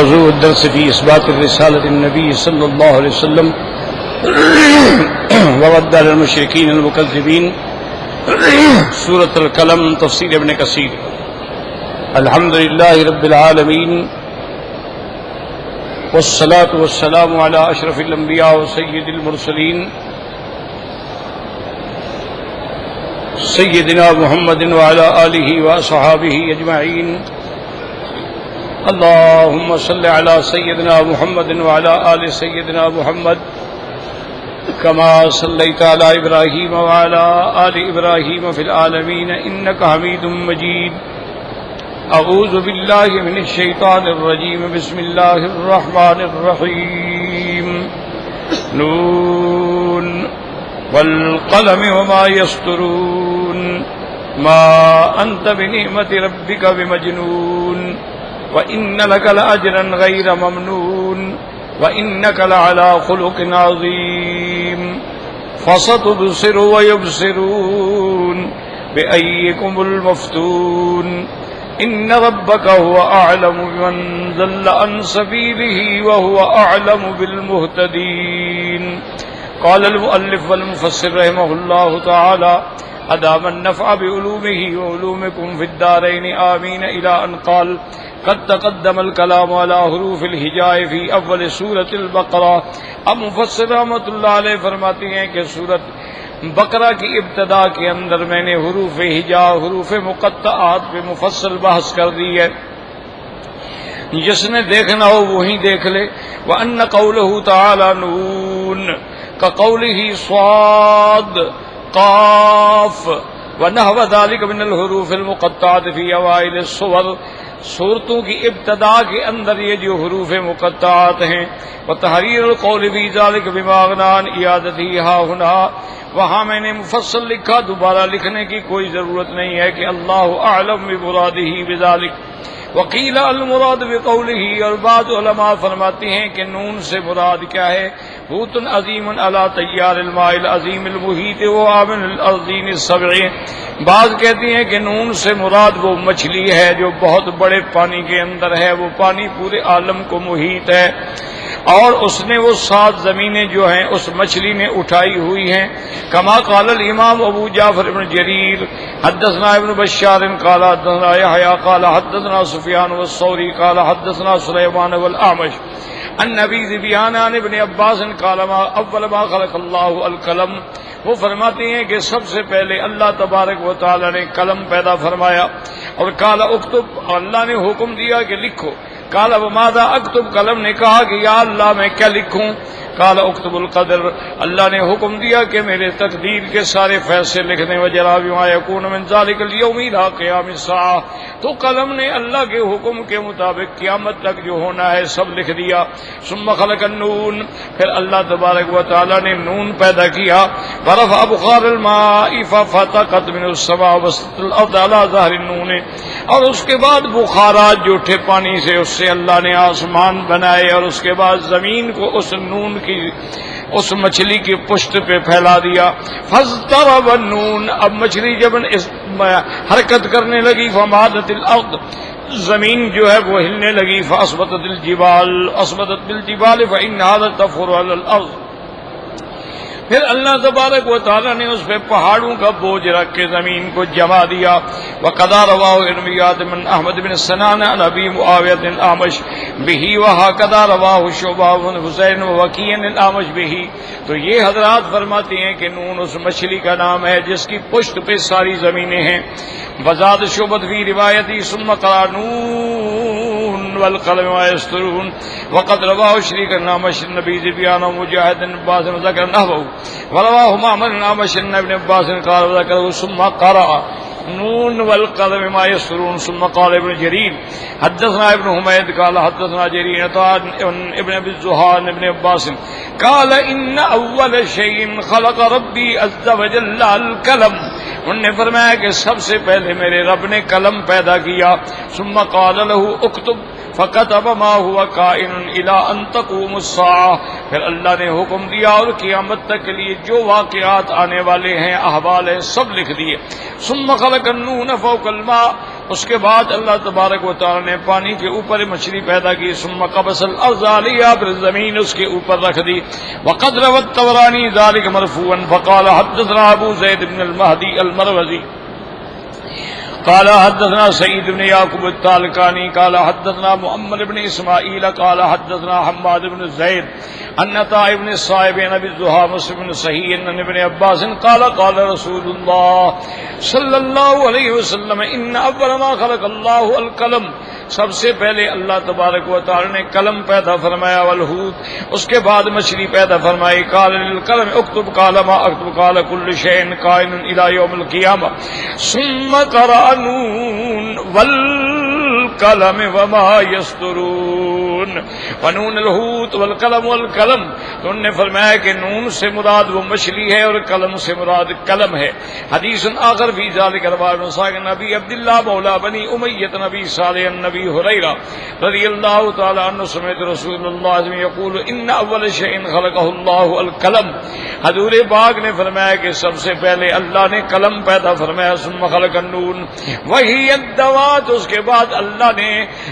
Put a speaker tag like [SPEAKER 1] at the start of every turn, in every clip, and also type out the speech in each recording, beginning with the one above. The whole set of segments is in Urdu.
[SPEAKER 1] موضوع الدرس في إثبات الرسالة النبي صلى الله عليه وسلم ورد على المشركين المكذبين. سورة القلم، تفسیر ابن کثیر. الحمد لله رب العالمين، والصلاة والسلام على أشرف الأنبياء وسيد المرسلين سيدنا محمد وعلى آله وأصحابه أجمعين. اللهم صل على سيدنا محمد وعلى آل سيدنا محمد كما صليت على إبراهيم وعلى آل إبراهيم في العالمين إنك حميد مجيد. أعوذ بالله من الشيطان الرجيم. بسم الله الرحمن الرحيم. نون والقلم وما يسطرون ما أنت بنعمة ربك بمجنون وإن لك لأجرا غير ممنون وإنك لعلى خلق عظيم. فستبصر ويبصرون بأيكم المفتون. إن ربك هو أعلم بمن ضل عن سبيله وهو أعلم بالمهتدين. قال المؤلف والمفسر رحمه الله تعالى: أدام النفع بعلومه وعلومكم في الدارين آمين، إلى أن قال: قد تقدم الكلام على حروف الہجاء فی اول سورۃ البقرہ. اب مفسر رحمۃ اللہ علیہ فرماتے ہیں کہ سورۃ بقرہ کی ابتدا کے اندر میں نے حروف ہجاء، حروف مقطعات پہ مفصل بحث کر دی ہے. جس نے دیکھنا ہو وہی دیکھ لے. وَأَنَّ قَوْلَهُ تَعَالَى نُونَ كَقَوْلِهِ صَادٌ قَافٌ وَنَحْوَ ذَلِكَ مِنَ الْحُرُوفِ الْمُقَطَّعَةِ فِي أَوَائِلِ السُّوَرِ. صورتوں کی ابتدا کے اندر یہ جو حروف مقطعات ہیں، وتحریر القول فی ذلک بما اغنی عن اعادتہ ہا ہنا، وہاں میں نے مفصل لکھا، دوبارہ لکھنے کی کوئی ضرورت نہیں ہے کہ اللہ اعلم بمرادہ بذلک. وقیل المراد بقولہ، اور بعض علماء فرماتے ہیں کہ نون سے مراد کیا ہے؟ حوت عظیم علی تیار الماء العظیم المحیط وآمن الارضین السبع. بعض کہتے ہیں کہ نون سے مراد وہ مچھلی ہے جو بہت بڑے پانی کے اندر ہے، وہ پانی پورے عالم کو محیط ہے، اور اس نے وہ 7 زمینیں جو ہیں اس مچھلی نے اٹھائی ہوئی ہیں. کما قال الامام ابو جعفر ابن جریر حدثنا ابن بشار قال حدثنا یحییٰ قال حدثنا سفیان والثوری قال حدثنا سلیمان والاعمش عن ابی ذبیان عن ابن عباس قال اول ما خلق اللہ القلم. وہ فرماتے ہیں کہ سب سے پہلے اللہ تبارک و تعالی نے قلم پیدا فرمایا، اور قال اکتب، اللہ نے حکم دیا کہ لکھو. قال وماذا اکتب، قلم نے کہا کہ یا اللہ میں کیا لکھوں؟ قال اکتب القدر، اللہ نے حکم دیا کہ میرے تقدیر کے سارے فیصلے لکھنے، وجرا بما یکون من ذلک اليوم الى قیام الساعہ. تو قلم نے اللہ کے حکم کے مطابق قیامت تک جو ہونا ہے سب لکھ دیا. ثم خلق النون، پھر اللہ تبارک و تعالی نے نون پیدا کیا. ورفع بخار الماء ففتقت من السماء وسط الارض على ظهر النون، اور اس کے بعد بخارات جو اٹھے پانی سے، اس سے اللہ نے آسمان بنائے، اور اس کے بعد زمین کو اس نون کی، اس مچھلی کی پشت پہ پھیلا دیا. فاضطرب النون، اب مچھلی جب حرکت کرنے لگی، فمادت الارض، زمین جو ہے وہ ہلنے لگی. فاثبتت الجبال، اثبتت بالجبال فانها تفور على الارض. پھر اللہ تبارک و تعالی نے اس پہ پہاڑوں کا بوجھ رکھ کے زمین کو جما دیا. وقد رواه ارمیات من احمد بن سنان عن ابی معاویہ الاعمش به وهكذا رواه شعبہ بن حسین ووکیع الاعمش به. تو یہ حضرات فرماتے ہیں کہ نون اس مچھلی کا نام ہے جس کی پشت پہ ساری زمینیں ہیں. وزاد شعبۃ فی روایتی ثم قرأ نون والقلم وما يسطرون. وقد رواه شریک النامش النبی ذبیان ومجاہد عباس وذکر نحوه. ورواه معمر الأعمش عن ابن عباس قال وذكره ثم قرأ نون والقلم ما يسطرون. ثم قال ابن جرير حدثنا ابن حميد قال حدثنا جرير ابن ابي الزهان ابن عباس قال ان اول شيء خلق ربي عز وجل القلم. انہوں نے فرمایا کہ سب سے پہلے میرے رب نے قلم پیدا کیا. ثم قال له اكتب فكتب ما هو كائن الى ان تقوم الساعه. پھر اللہ نے حکم دیا اور قیامت تک کے لیے جو واقعات آنے والے ہیں، احوال ہیں، سب لکھ دیے. ثم خلق النون فوق الماء. اس کے بعد اللہ تبارک و تعالی نے پانی کے اوپر مچھلی پیدا کی، ثم قبس الارض علیہا، پھر زمین اس کے اوپر رکھ دی۔ وقد روى الطبراني ذلك مرفوعا فقال حدثنا ابو زید بن المہدی المروزی قال حدثنا سعید بن یعقوب الطالقانی قال حدثنا محمد بن اسماعیل قال حدثنا حماد بن زید ان عطاء بن الصائب بن ابي الزهري مسلم بن صحیح ان ابن عباس قال قال رسول اللہ صلی اللہ علیہ وسلم ان اول ما خلق اللہ القلم، سب سے پہلے اللہ تبارک و تعالی نے قلم پیدا فرمایا، والحوت، اس کے بعد مچھلی پیدا فرمائی۔ قال للقلم اكتب قال ما اكتب قال كل شيء كائن الى يوم القيامه ثم قرأ نون والقلم وما يسطرون ونون الحوت والقلم والقلم، تو انہوں نے فرمایا کہ نون سے مراد وہ مچھلی ہے اور قلم سے مراد قلم ہے۔ حدیث آخر فی ذلک رواه ساق نبی عبداللہ مولا بنی امیۃ نبی صالح النبی حریرہ رضی اللہ تعالی عنہ سمعت رسول اللہ صلی اللہ علیہ وسلم یقول ان اول شیء خلقہ اللہ القلم، حضور پاک نے فرمایا کہ سب سے پہلے اللہ نے قلم پیدا فرمایا، ثم خلق النون وہی الدوات، اس کے بعد اللہ نے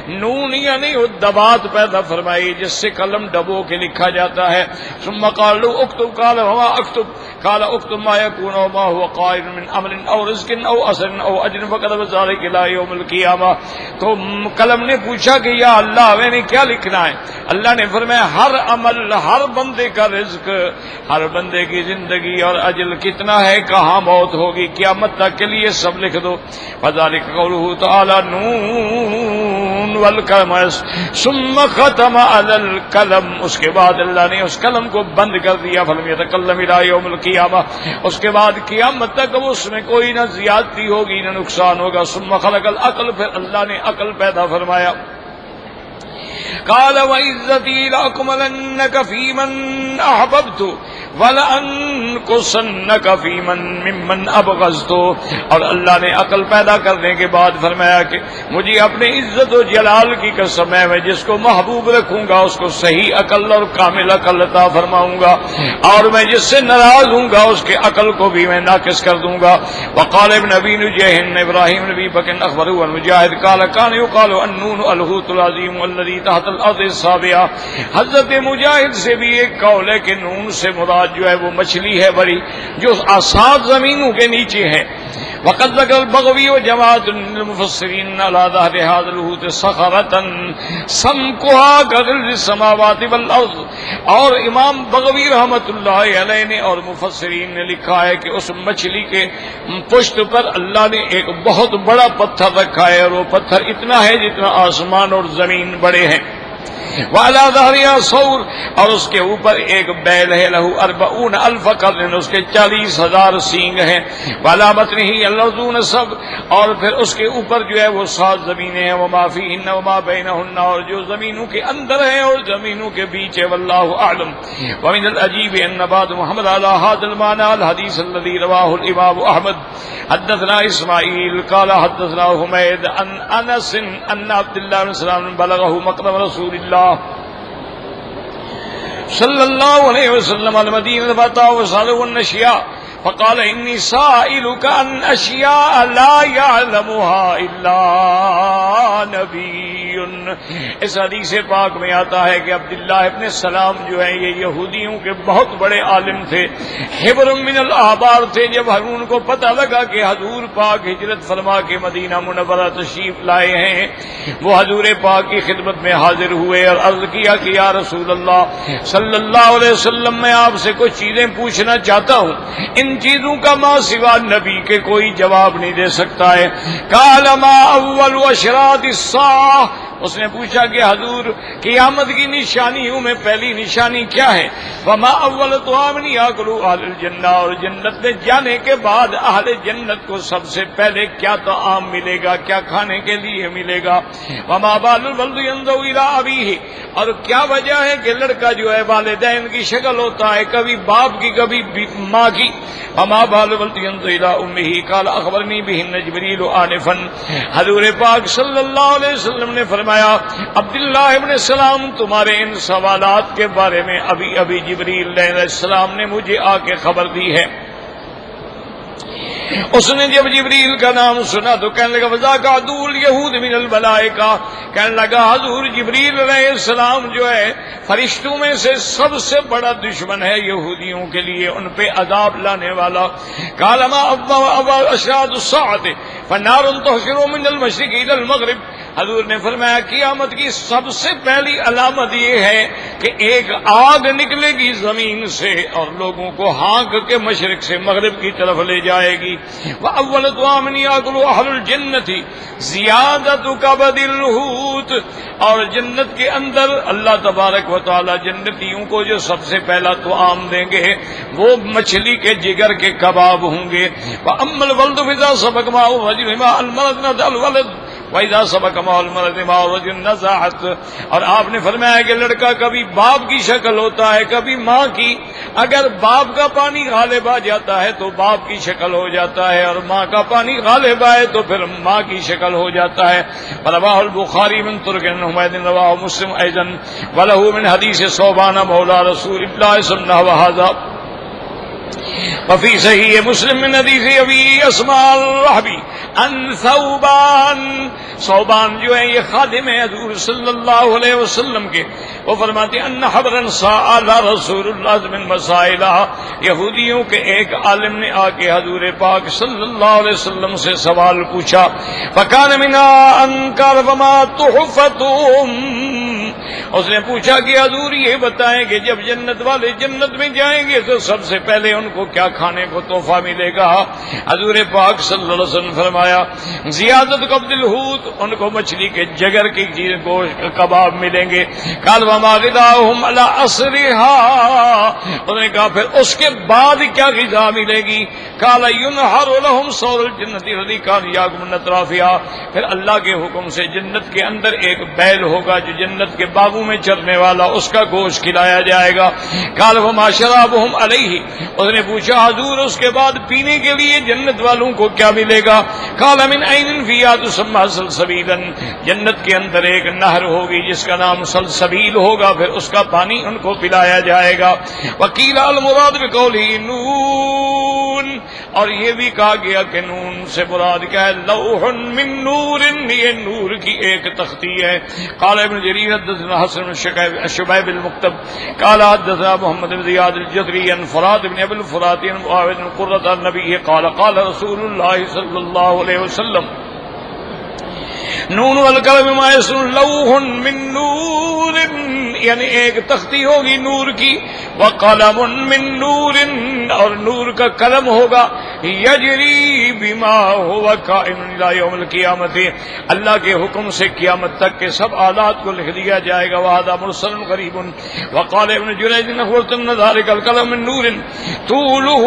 [SPEAKER 1] نون یعنی الدوات پیدا فرمائی جس سے قلم ڈبو کے لکھا جاتا ہے۔ ثم قال له اكتب قال وما اكتب قال اكتب ما يكون وما هو قائل من امر او رزق او اثر او اجر فقد ذلك الى يوم القيامه، تو قلم نے پوچھا کہ یا اللہ میں نے کیا لکھنا ہے؟ اللہ نے فرمایا ہر عمل، ہر بندے کا رزق، ہر بندے کی زندگی اور اجل کتنا ہے، کہاں موت ہوگی، قیامت تک کے لیے سب لکھ دو۔ فذلك قوله تعالی نون والقلم ثم ختم على القلم، اس کے بعد اللہ نے اس قلم کو بند کر دیا، فلم يتكلم الى يوم القيامه، اس کے بعد قیامت تک اس میں کوئی نہ زیادتی ہوگی نہ نقصان ہوگا۔ ثم خلق العقل، پھر اللہ نے عقل پیدا فرمایا۔ قال وعزتی لأكملنك في من احببت ولأنقصنك في ممن ابغضت، اور اللہ نے عقل پیدا کرنے کے بعد فرمایا کہ مجھے اپنے عزت و جلال کی قسم ہے، میں جس کو محبوب رکھوں گا اس کو صحیح عقل اور کامل عقل عطا فرماؤں گا، اور میں جس سے ناراض ہوں گا اس کے عقل کو بھی میں ناقص کر دوں گا۔ وقال ابن ابی نجیح ابراہیم نبی بکر اخبروا المجاہد قال كان يقال النون الحوت العظیم الذي تحت الارض السابعہ، حضرت مجاہد سے بھی ایک قول ہے کہ نون سے مراد جو ہے وہ مچھلی ہے بڑی جو 7 زمینوں کے نیچے ہے۔ وقد ذکر البغوی و جماعت المفسرین علی ظہر هذا الحوت صخرۃ سمکها كغلظ السماوات والارض، اور امام بغوی رحمۃ اللہ علیہ نے اور مفسرین نے لکھا ہے کہ اس مچھلی کے پشت پر اللہ نے ایک بہت بڑا پتھر رکھا ہے، اور وہ پتھر اتنا ہے جتنا آسمان اور زمین بڑے ہیں۔ وعلى ظهرها صور، اور اس کے اوپر ایک بیل ہے، له 40,000 قرن، اس کے 40,000 سینگ ہیں۔ وعلى بطنه الارضون سب، اور پھر اس کے اوپر جو ہے وہ 7 زمینیں ہیں، وما فيهن وما بينهن، اور جو زمینوں کے اندر ہیں اور زمینوں کے بیچ ہے، والله اعلم۔ ومن العجیب ان بعض محمد على هذا المعنى الحديث الذي رواه الامام احمد حدثنا اسماعیل قال حدثنا حمید عن انس ان عبد الله بن سلام بلغه مقدم رسول اللہ صلی اللہ علیہ وسلم المدینہ فاتاه وسأله النشیاء فقال انی سائلک عن اشیاء لا یعلمها الا نبی۔ اس حدیث پاک میں آتا ہے کہ عبداللہ ابن سلام جو ہے یہ یہودیوں کے بہت بڑے عالم تھے، حبر من الاحبار تھے۔ جب ہارون کو پتہ لگا کہ حضور پاک ہجرت فرما کے مدینہ منورہ تشریف لائے ہیں، وہ حضور پاک کی خدمت میں حاضر ہوئے اور عرض کیا کہ یا رسول اللہ صلی اللہ علیہ وسلم میں آپ سے کچھ چیزیں پوچھنا چاہتا ہوں، ان چیزوں کا ما سوا نبی کے کوئی جواب نہیں دے سکتا ہے۔ قال ما اول اشراط الساعہ، اس نے پوچھا کہ حضور قیامت کی نشانیوں میں پہلی نشانی کیا ہے؟ وما اول طعام یاکلہ اہل الجنہ، اور جنت میں جانے کے بعد اہل جنت کو سب سے پہلے کیا طعام ملے گا، کیا کھانے کے لیے ملے گا؟ وما بال الولد ينظر الى ابیہ، اور کیا وجہ ہے کہ لڑکا جو ہے والدین کی شکل ہوتا ہے، کبھی باپ کی کبھی ماں کی۔ وما بال الولد ينظر الى امہ قال اخبرنی بہن جبریل آنفا، حضور پاک صلی اللہ علیہ وسلم نے فرمایا عبداللہ ابن سلام تمہارے ان سوالات کے بارے میں ابھی جبریل علیہ السلام نے مجھے آ کے خبر دی ہے۔ اس نے جب جبریل کا نام سنا تو کہنے لگا وذاک عدو الیہود من الملائکہ، کہنے لگا حضور جبریل علیہ السلام جو ہے فرشتوں میں سے سب سے بڑا دشمن ہے یہودیوں کے لیے، ان پہ عذاب لانے والا۔ قال ما اشراط الساعة فنار تحشر من المشرق الى المغرب، حضور نے فرمایا قیامت کی سب سے پہلی علامت یہ ہے کہ ایک آگ نکلے گی زمین سے اور لوگوں کو ہانک کے مشرق سے مغرب کی طرف لے جائے گی۔ وَأَوَّلُ طَعَامٍ يَأْكُلُهُ أَهْلُ الْجَنَّةِ زِيَادَةُ كَبَدِ الْحُوتِ، اور جنت کے اندر اللہ تبارک و تعالی جنتیوں کو جو سب سے پہلا طعام دیں گے وہ مچھلی کے جگر کے کباب ہوں گے۔ وَأَمَّا الْوَلْدُ فَإِذَا سَبَقَ مَعَهُ الرَّجُلُ مَعَ الْمَرَدِ نَزَعَ الْوَلَدُ وَإِذَا سَبَقَ مَعَهُ الْمَرَدُ مَعَ الرَّجُلِ نَزَعَتْ، اور آپ نے فرمایا کہ لڑکا کبھی باپ کی شکل ہوتا ہے کبھی ماں کی، اگر باپ کا پانی غالب آ جاتا ہے تو باپ کی شکل ہو جاتا ہے، اور ماں کا پانی غالب آئے تو پھر ماں کی شکل ہو جاتا ہے۔ رواه البخاری من طرق حمید، رواه مسلم ایضا وله من حدیث ثوبان مولى رسول اللہ صلی اللہ علیہ وسلم وفي صحيح مسلم من حدیث ابی اسماء الرحبی ان ثوبان جو ہے یہ خادم ہے حضور صلی اللہ علیہ وسلم کے، وہ فرماتے ہیں ان حبرا سأل رسول اللہ من مسائلہ، یہودیوں کے ایک عالم نے آ کے حضور پاک صلی اللہ علیہ وسلم سے سوال پوچھا، فکان منها ان قال فما تحفتهم، اس نے پوچھا کہ حضور یہ بتائیں کہ جب جنت والے جنت میں جائیں گے تو سب سے پہلے ان کو کیا کھانے کو تحفہ ملے گا؟ حضور پاک صلی اللہ علیہ وسلم فرمایا زیادت قبض الحوت، ان کو مچھلی کے جگر کی چیز گوشت کباب ملیں گے۔ قال وما غذاهم على اثرها، انہوں نے کہا پھر اس کے بعد کیا غذا ملے گی؟ قال ينحر لهم صور الجنة الذي كان يأكل من اطرافها، پھر اللہ کے حکم سے جنت کے اندر ایک بیل ہوگا جو جنت کے باغوں میں چرنے والا، اس کا گوشت کھلایا جائے گا۔ قال وما شرابهم عليه، اس نے پوچھا حضور اس کے بعد پینے کے لیے جنت والوں کو کیا ملے گا؟ قال من عین فیہا تسمى سلسبیلا، جنت کے اندر ایک نہر ہوگی جس کا نام سلسبیل ہوگا، پھر اس کا پانی ان کو پلایا جائے گا۔ وقیل المراد بقولہ نون، اور یہ بھی کہا گیا کہ نون سے مراد کیا ہے؟ لوح من نور، یہ نور کی ایک تختی ہے۔ قال ابن جریر حدثنا حسن بن شبیب المکتب قال حدثنا محمد بن زیاد الجدری عن فرات بن ابي الفرات عن معاوية بن قرة النبي قال قال رسول الله صلى الله عليه وسلم نون والقلم ما يسر لوح من نور، یعنی ایک تختی ہوگی نور کی، وقلم من نور، اور نور کا قلم ہوگا، یجری بما هو کائن الى یوم القیامت، اللہ کے حکم سے قیامت تک کے سب آلات کو لکھ دیا جائے گا۔ وهذا مرسل غریب۔ وقال ابن جریج اخبرت ان ذلك القلم من نور طوله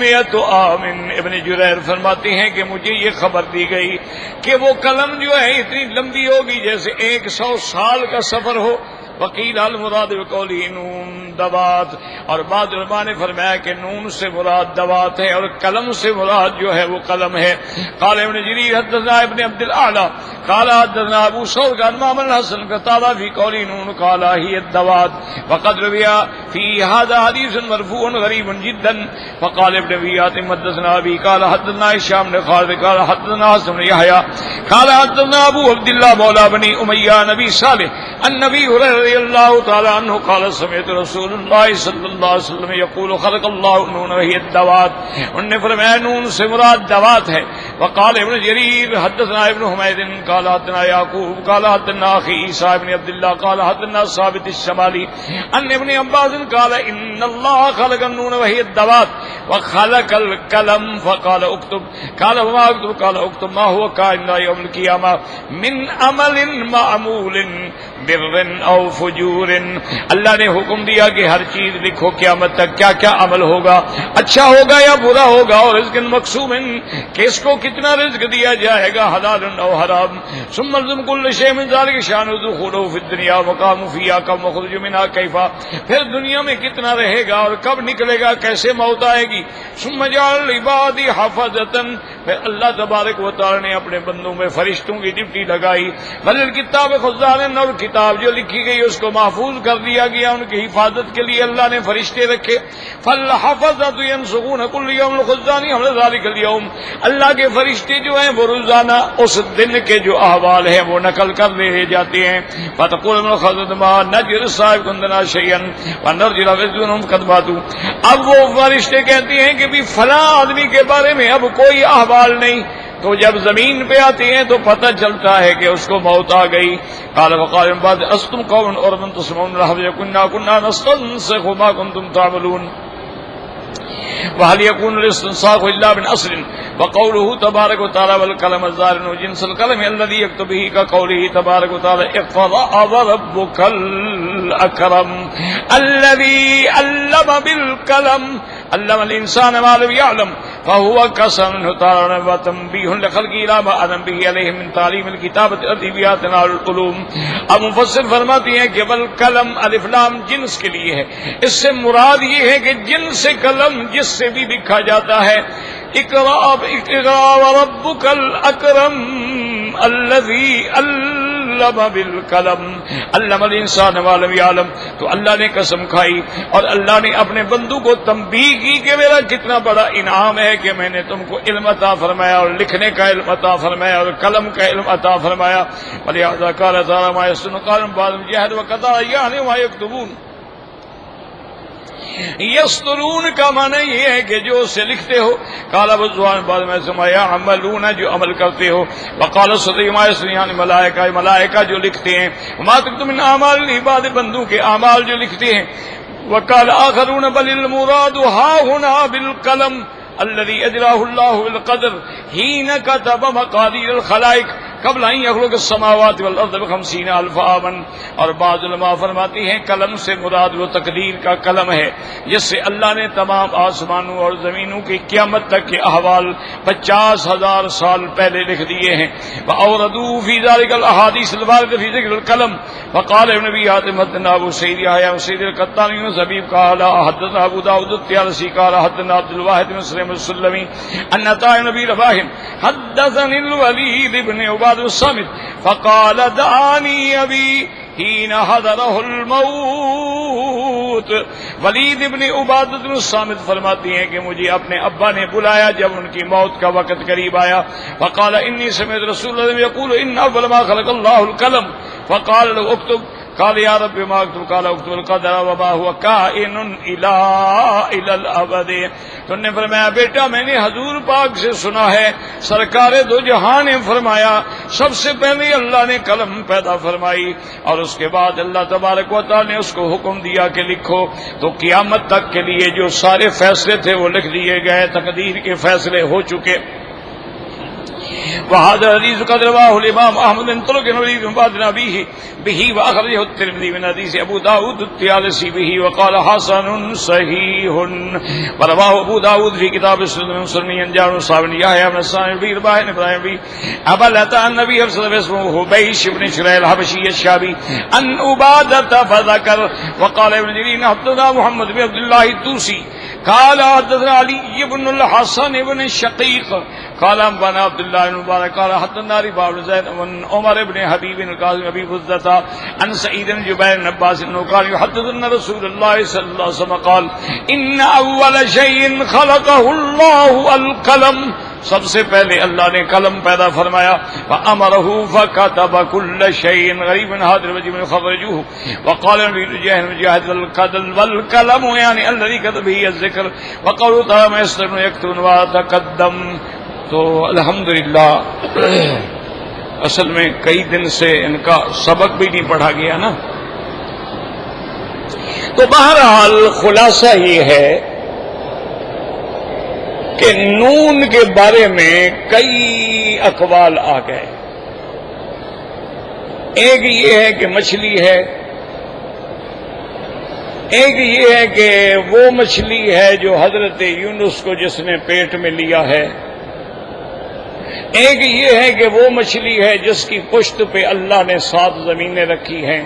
[SPEAKER 1] 100 عام، ابن جریر فرماتے ہیں کہ مجھے یہ خبر دی گئی کہ وہ قلم جو ہے اتنی لمبی ہوگی جیسے 100 سال کا سفر ہو۔ وکیل المراد بقولی نون دوات، اور بعض علماء نے فرمایا کہ نون سے مراد دوات ہے اور قلم سے مراد جو ہے وہ قلم ہے۔ قال ابن جریر حدثنا ابن عبد الاعلى قال حدثنا ابو ثور عن معمر الحسن قال في قولی نون قال هي الدوات، وقد روي في هذا حديث مرفوع غريب جدا۔ فقال ابن ابي حاتم حدثنا ابي قال حدثنا هشام بن خالد قال حدثنا حسن بن يحيى قال حدثنا ابو عبد الله مولى بني اميه نبي صالح النبي رضی اللہ تعالی عنہ قال سمعت رسول اللہ صلی اللہ علیہ وسلم یقول خلق اللہ نون وہی الدوات، انہوں نے فرمایا نون سے مراد دوات ہے۔ وقال ابن جریر حدثنا ابن حمید قال حدثنا یعقوب قال حدثنا اخی عیسیٰ ابن عبداللہ قال حدثنا ثابت الشمالی ان ابن عباس قال ان اللہ خلق النون وہی الدوات وخلق القلم فقال اكتب قال وما اكتب قال اكتب ما هو كائن يوم القيامة من عمل معمول بر او فجور، اللہ نے حکم دیا کہ ہر چیز لکھو قیامت تک کیا کیا عمل ہوگا، اچھا ہوگا یا برا ہوگا، اور رزق مقسوم، کہ اس کو کتنا رزق دیا جائے گا حلال او حرام ثم الزم كل شيء من ذلك شان دخوله في الدنيا وقام فيها كم مخرج منها كيف پھر دنیا میں کتنا رہے گا اور کب نکلے گا کیسے موت آئے گی ثم جعل عبادي حفظة پھر اللہ تبارک و تعالی نے اپنے بندوں میں فرشتوں کی ڈیوٹی لگائی بل الکتاب خزان اور کتاب جو لکھی گئی اس کو محفوظ کر دیا گیا ان کی حفاظت کے لیے اللہ نے فرشتے رکھے فالحفظة ينسخون كل يوم الخزان حمل ذلك اليوم اللہ کے فرشتے جو ہیں وہ روزانہ اس دن کے جو احوال ہیں وہ نقل کر لے جاتے ہیں فتقول من الخزنة ما نجر صاحب كندنا شيئا ونرجع لهم قد ماتوا اب وہ فرشتے کہتے ہیں کہ بھی فلاں آدمی کے بارے میں اب کوئی احوال نہیں تو جب زمین پہ آتے ہیں تو پتہ چلتا ہے کہ اس کو موت آ گئی قال وقال من بعد استم قوم اور من تسمعون رحمه كنا نستنسخ ما كنتم تعملون وهل يكون الاستنساخ الا من اصل وقوله تبارك وتعالى والكلام الزار جنس الكلام الذي يكتب به كقوله تبارك وتعالى اقرأ وربك الأكرم الذي علم بالقلم علم الانسان ما لم يعلم فهو قسم تعالى وتنبيه لخلق الى ما اذن به عليه من تعليم الكتابة ادبيات العلوم اب مفسر فرماتے ہیں کہ بالقلم الف لام جنس کے لیے ہے اس سے مراد یہ ہے کہ جنس قلم جس سے بھی لکھا جاتا ہے اقرأ وربك الأكرم الذي علم بالقلم علم الانسان ما لم يعلم تو اللہ نے قسم کھائی اور اللہ نے اپنے بندوں کو تنبیہ کی کہ میرا کتنا بڑا انعام ہے کہ میں نے تم کو علم عطا فرمایا اور لکھنے کا علم عطا فرمایا اور قلم کا علم عطا فرمایا ولہذا قال تعالی ما يسن قال بعض جهد وقضى يعني ما يكتبون یسترون کا معنی یہ ہے کہ جو اسے لکھتے ہو قال بزوان بعد میں سمایا عملون جو عمل کرتے ہو وقال صدی ما یسریان ملائکہ جو لکھتے ہیں ما تکتب من اعمال العباد بندوں کے اعمال جو لکھتے ہیں وقال آخرون بل المراد ها هنا بالقلم الذي اجراه الله بالقدر حين كتب مقادير الخلائق قبل ان يخلق السماوات والارض ب50 الف عاما اور بعض علماء فرماتی ہیں قلم سے مراد وہ تقدیر کا قلم ہے جس سے اللہ نے تمام آسمانوں اور زمینوں کی قیامت تک کے احوال 50,000 سال پہلے لکھ دیے ہیں واوردوا في ذلك الاحاديث الوارده في ذکر القلم وقال ابن ابي حاتم حدثنا ابو سعيد يحيى وسعيد القطان بن حبيب قال حدثنا ابو داود الطيالسي قال حدثنا عبد الواحد بن سليم السلمي ان عطاء بن ابي رباح حدثني الوليد بن عباد الصامت فقال دعاني ابي حين حضره الموت ولید ابن عبادہ بن الصامت فرماتی ہیں کہ مجھے اپنے ابا نے بلایا جب ان کی موت کا وقت قریب آیا فقال انی سمعت رسول اللہ یقول ان اول ما خلق اللہ القلم فقال له اكتب قال یا رب ما اكتب قال اكتب القدر وما هو كائن الى الابد تو نے فرمایا بیٹا میں نے حضور پاک سے سنا ہے سرکار دو جہاں نے فرمایا سب سے پہلے اللہ نے قلم پیدا فرمائی اور اس کے بعد اللہ تبارک و تعالی نے اس کو حکم دیا کہ لکھو تو قیامت تک کے لیے جو سارے فیصلے تھے وہ لکھ دیے گئے تقدیر کے فیصلے ہو چکے وهذا حديث قد رواه الامام احمد بن طلق بن بعد نبيه به واخرجه الترمذي من حديث ابو داود الطيالسي به وقال حسن صحيح ورواه ابو داود في كتاب السنن سنن جامع صاحب يحيى بن سعيد بن ابراهيم بن ابا لتا النبي صلى الله عليه وسلم حبيش بن شريح الحبشي الشعبي ان عباده فذكر وقال ابن جرير حدثنا محمد بن عبد الله الطوسي قال حدثنا علي بن الحسن بن الشقيق قال ابن عبد الله بن مبارك قال حدثنا رباح بن زيد بن عمر بن حبيب القاسم ابي بزة عن سعيد بن جبير بن عباس انه قال يحدثنا رسول الله صلى الله عليه وسلم قال ان اول شيء خلقه الله القلم سب سے پہلے اللہ نے قلم پیدا فرمایا فامره فكتب كل شيء غريب حاضر وجب خرجوه وقال مجاهد القلم والقلم يعني الذي كتب به الذكر وقالوا تعالى يستر يكتب وتقدم تو الحمدللہ اصل میں کئی دن سے ان کا سبق بھی نہیں پڑھا گیا نا تو بہرحال خلاصہ یہ ہے کہ نون کے بارے میں کئی اقوال آ گئے. ایک یہ ہے کہ مچھلی ہے، ایک یہ ہے کہ وہ مچھلی ہے جو حضرت یونس کو جس نے پیٹ میں لیا ہے، ایک یہ ہے کہ وہ مچھلی ہے جس کی پشت پہ اللہ نے 7 زمینیں رکھی ہیں،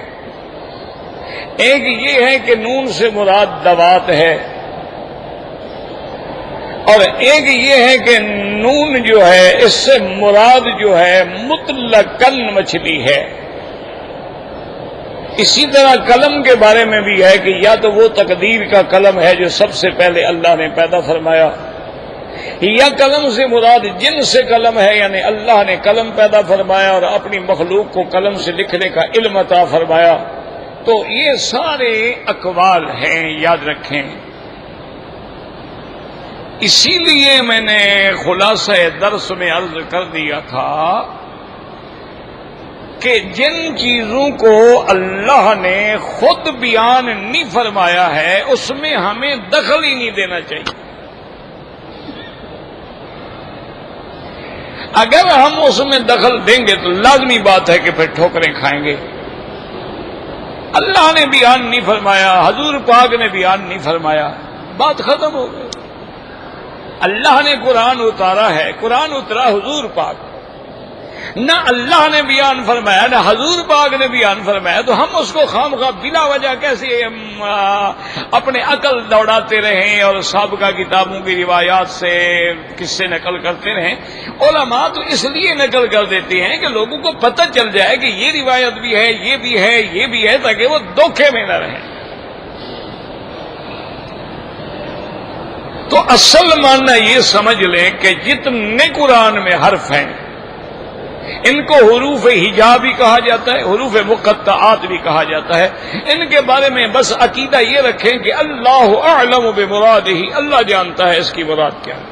[SPEAKER 1] ایک یہ ہے کہ نون سے مراد دوات ہے، اور ایک یہ ہے کہ نون جو ہے اس سے مراد جو ہے مطلقاً مچھلی ہے۔ اسی طرح قلم کے بارے میں بھی ہے کہ یا تو وہ تقدیر کا قلم ہے جو سب سے پہلے اللہ نے پیدا فرمایا، یا قلم سے مراد جن سے قلم ہے، یعنی اللہ نے قلم پیدا فرمایا اور اپنی مخلوق کو قلم سے لکھنے کا علم عطا فرمایا۔ تو یہ سارے اقوال ہیں، یاد رکھیں۔ اسی لیے میں نے خلاصہ درس میں عرض کر دیا تھا کہ جن چیزوں کو اللہ نے خود بیان نہیں فرمایا ہے اس میں ہمیں دخل ہی نہیں دینا چاہیے۔ اگر ہم اس میں دخل دیں گے تو لازمی بات ہے کہ پھر ٹھوکریں کھائیں گے۔ اللہ نے بیان نہیں فرمایا، حضور پاک نے بیان نہیں فرمایا، بات ختم ہو گئی۔ اللہ نے قرآن اتارا ہے، قرآن اترا حضور پاک، نہ اللہ نے بیان فرمایا نہ حضور پاک نے بیان فرمایا، تو ہم اس کو خامخواہ بلا وجہ کیسے اپنے عقل دوڑاتے رہیں اور سابقہ کتابوں کی روایات سے قصے نقل کرتے رہیں۔ علماء تو اس لیے نقل کر دیتے ہیں کہ لوگوں کو پتہ چل جائے کہ یہ روایت بھی ہے، یہ بھی ہے، یہ بھی ہے، تاکہ وہ دھوکے میں نہ رہیں۔ تو اصل معنی یہ سمجھ لیں کہ جتنے قرآن میں حرف ہیں ان کو حروف ہجا بھی کہا جاتا ہے، حروف مقطعات بھی کہا جاتا ہے۔ ان کے بارے میں بس عقیدہ یہ رکھیں کہ اللہ اعلم بمرادہ، اللہ جانتا ہے اس کی مراد کیا ہے۔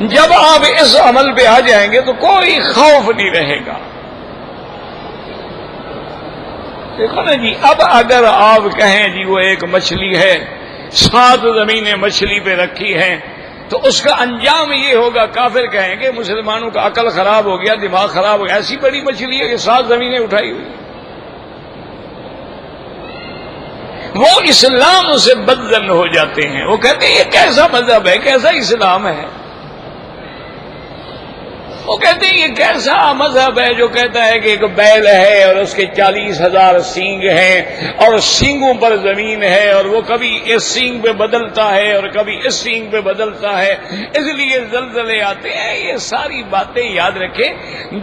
[SPEAKER 1] جب آپ اس عمل پہ آ جائیں گے تو کوئی خوف نہیں رہے گا۔ دیکھو نا جی، اب اگر آپ کہیں جی وہ ایک مچھلی ہے، 7 زمینیں مچھلی پہ رکھی ہیں، تو اس کا انجام یہ ہوگا، کافر کہیں گے مسلمانوں کا عقل خراب ہو گیا، دماغ خراب ہو گیا، ایسی بڑی مچھلی ہے کہ 7 زمینیں اٹھائی ہوئی۔ وہ اسلام سے بدظن ہو جاتے ہیں، وہ کہتے ہیں یہ کیسا مذہب ہے، کیسا اسلام ہے۔ وہ کہتے ہیں یہ کیسا مذہب ہے جو کہتا ہے کہ ایک بیل ہے اور اس کے 40,000 سینگ ہیں اور سینگوں پر زمین ہے، اور وہ کبھی اس سینگ پہ بدلتا ہے اور کبھی اس سینگ پہ بدلتا ہے، اس لیے زلزلے آتے ہیں۔ یہ ساری باتیں یاد رکھیں،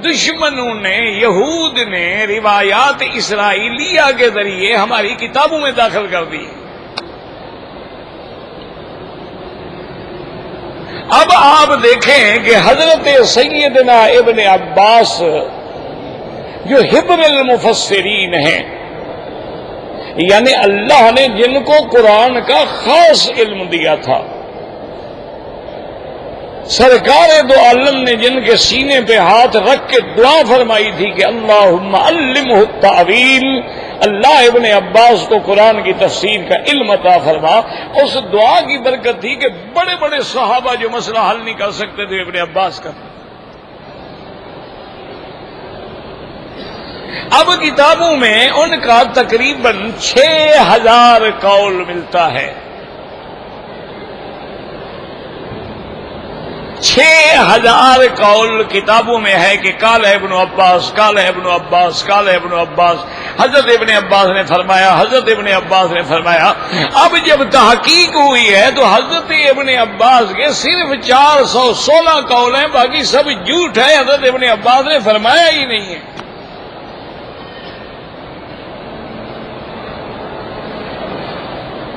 [SPEAKER 1] دشمنوں نے، یہود نے روایات اسرائیلیہ کے ذریعے ہماری کتابوں میں داخل کر دی۔ اب آپ دیکھیں کہ حضرت سیدنا ابن عباس جو حبر المفسرین ہیں، یعنی اللہ نے جن کو قرآن کا خاص علم دیا تھا، سرکار دو عالم نے جن کے سینے پہ ہاتھ رکھ کے دعا فرمائی تھی کہ اللہم علمہ التعویل، اللہ ابن عباس کو قرآن کی تفسیر کا علم عطا فرما، اس دعا کی برکت تھی کہ بڑے بڑے صحابہ جو مسئلہ حل نہیں کر سکتے تھے ابن عباس کا۔ اب کتابوں میں ان کا تقریباً 6,000 قول ملتا ہے، 6,000 قول کتابوں میں ہے کہ قال ابن عباس، قال ابن عباس، قال ابن عباس، حضرت ابن عباس نے فرمایا، حضرت ابن عباس نے فرمایا۔ اب جب تحقیق ہوئی ہے تو حضرت ابن عباس کے صرف 416 قول ہیں، باقی سب جھوٹ ہے، حضرت ابن عباس نے فرمایا ہی نہیں ہے۔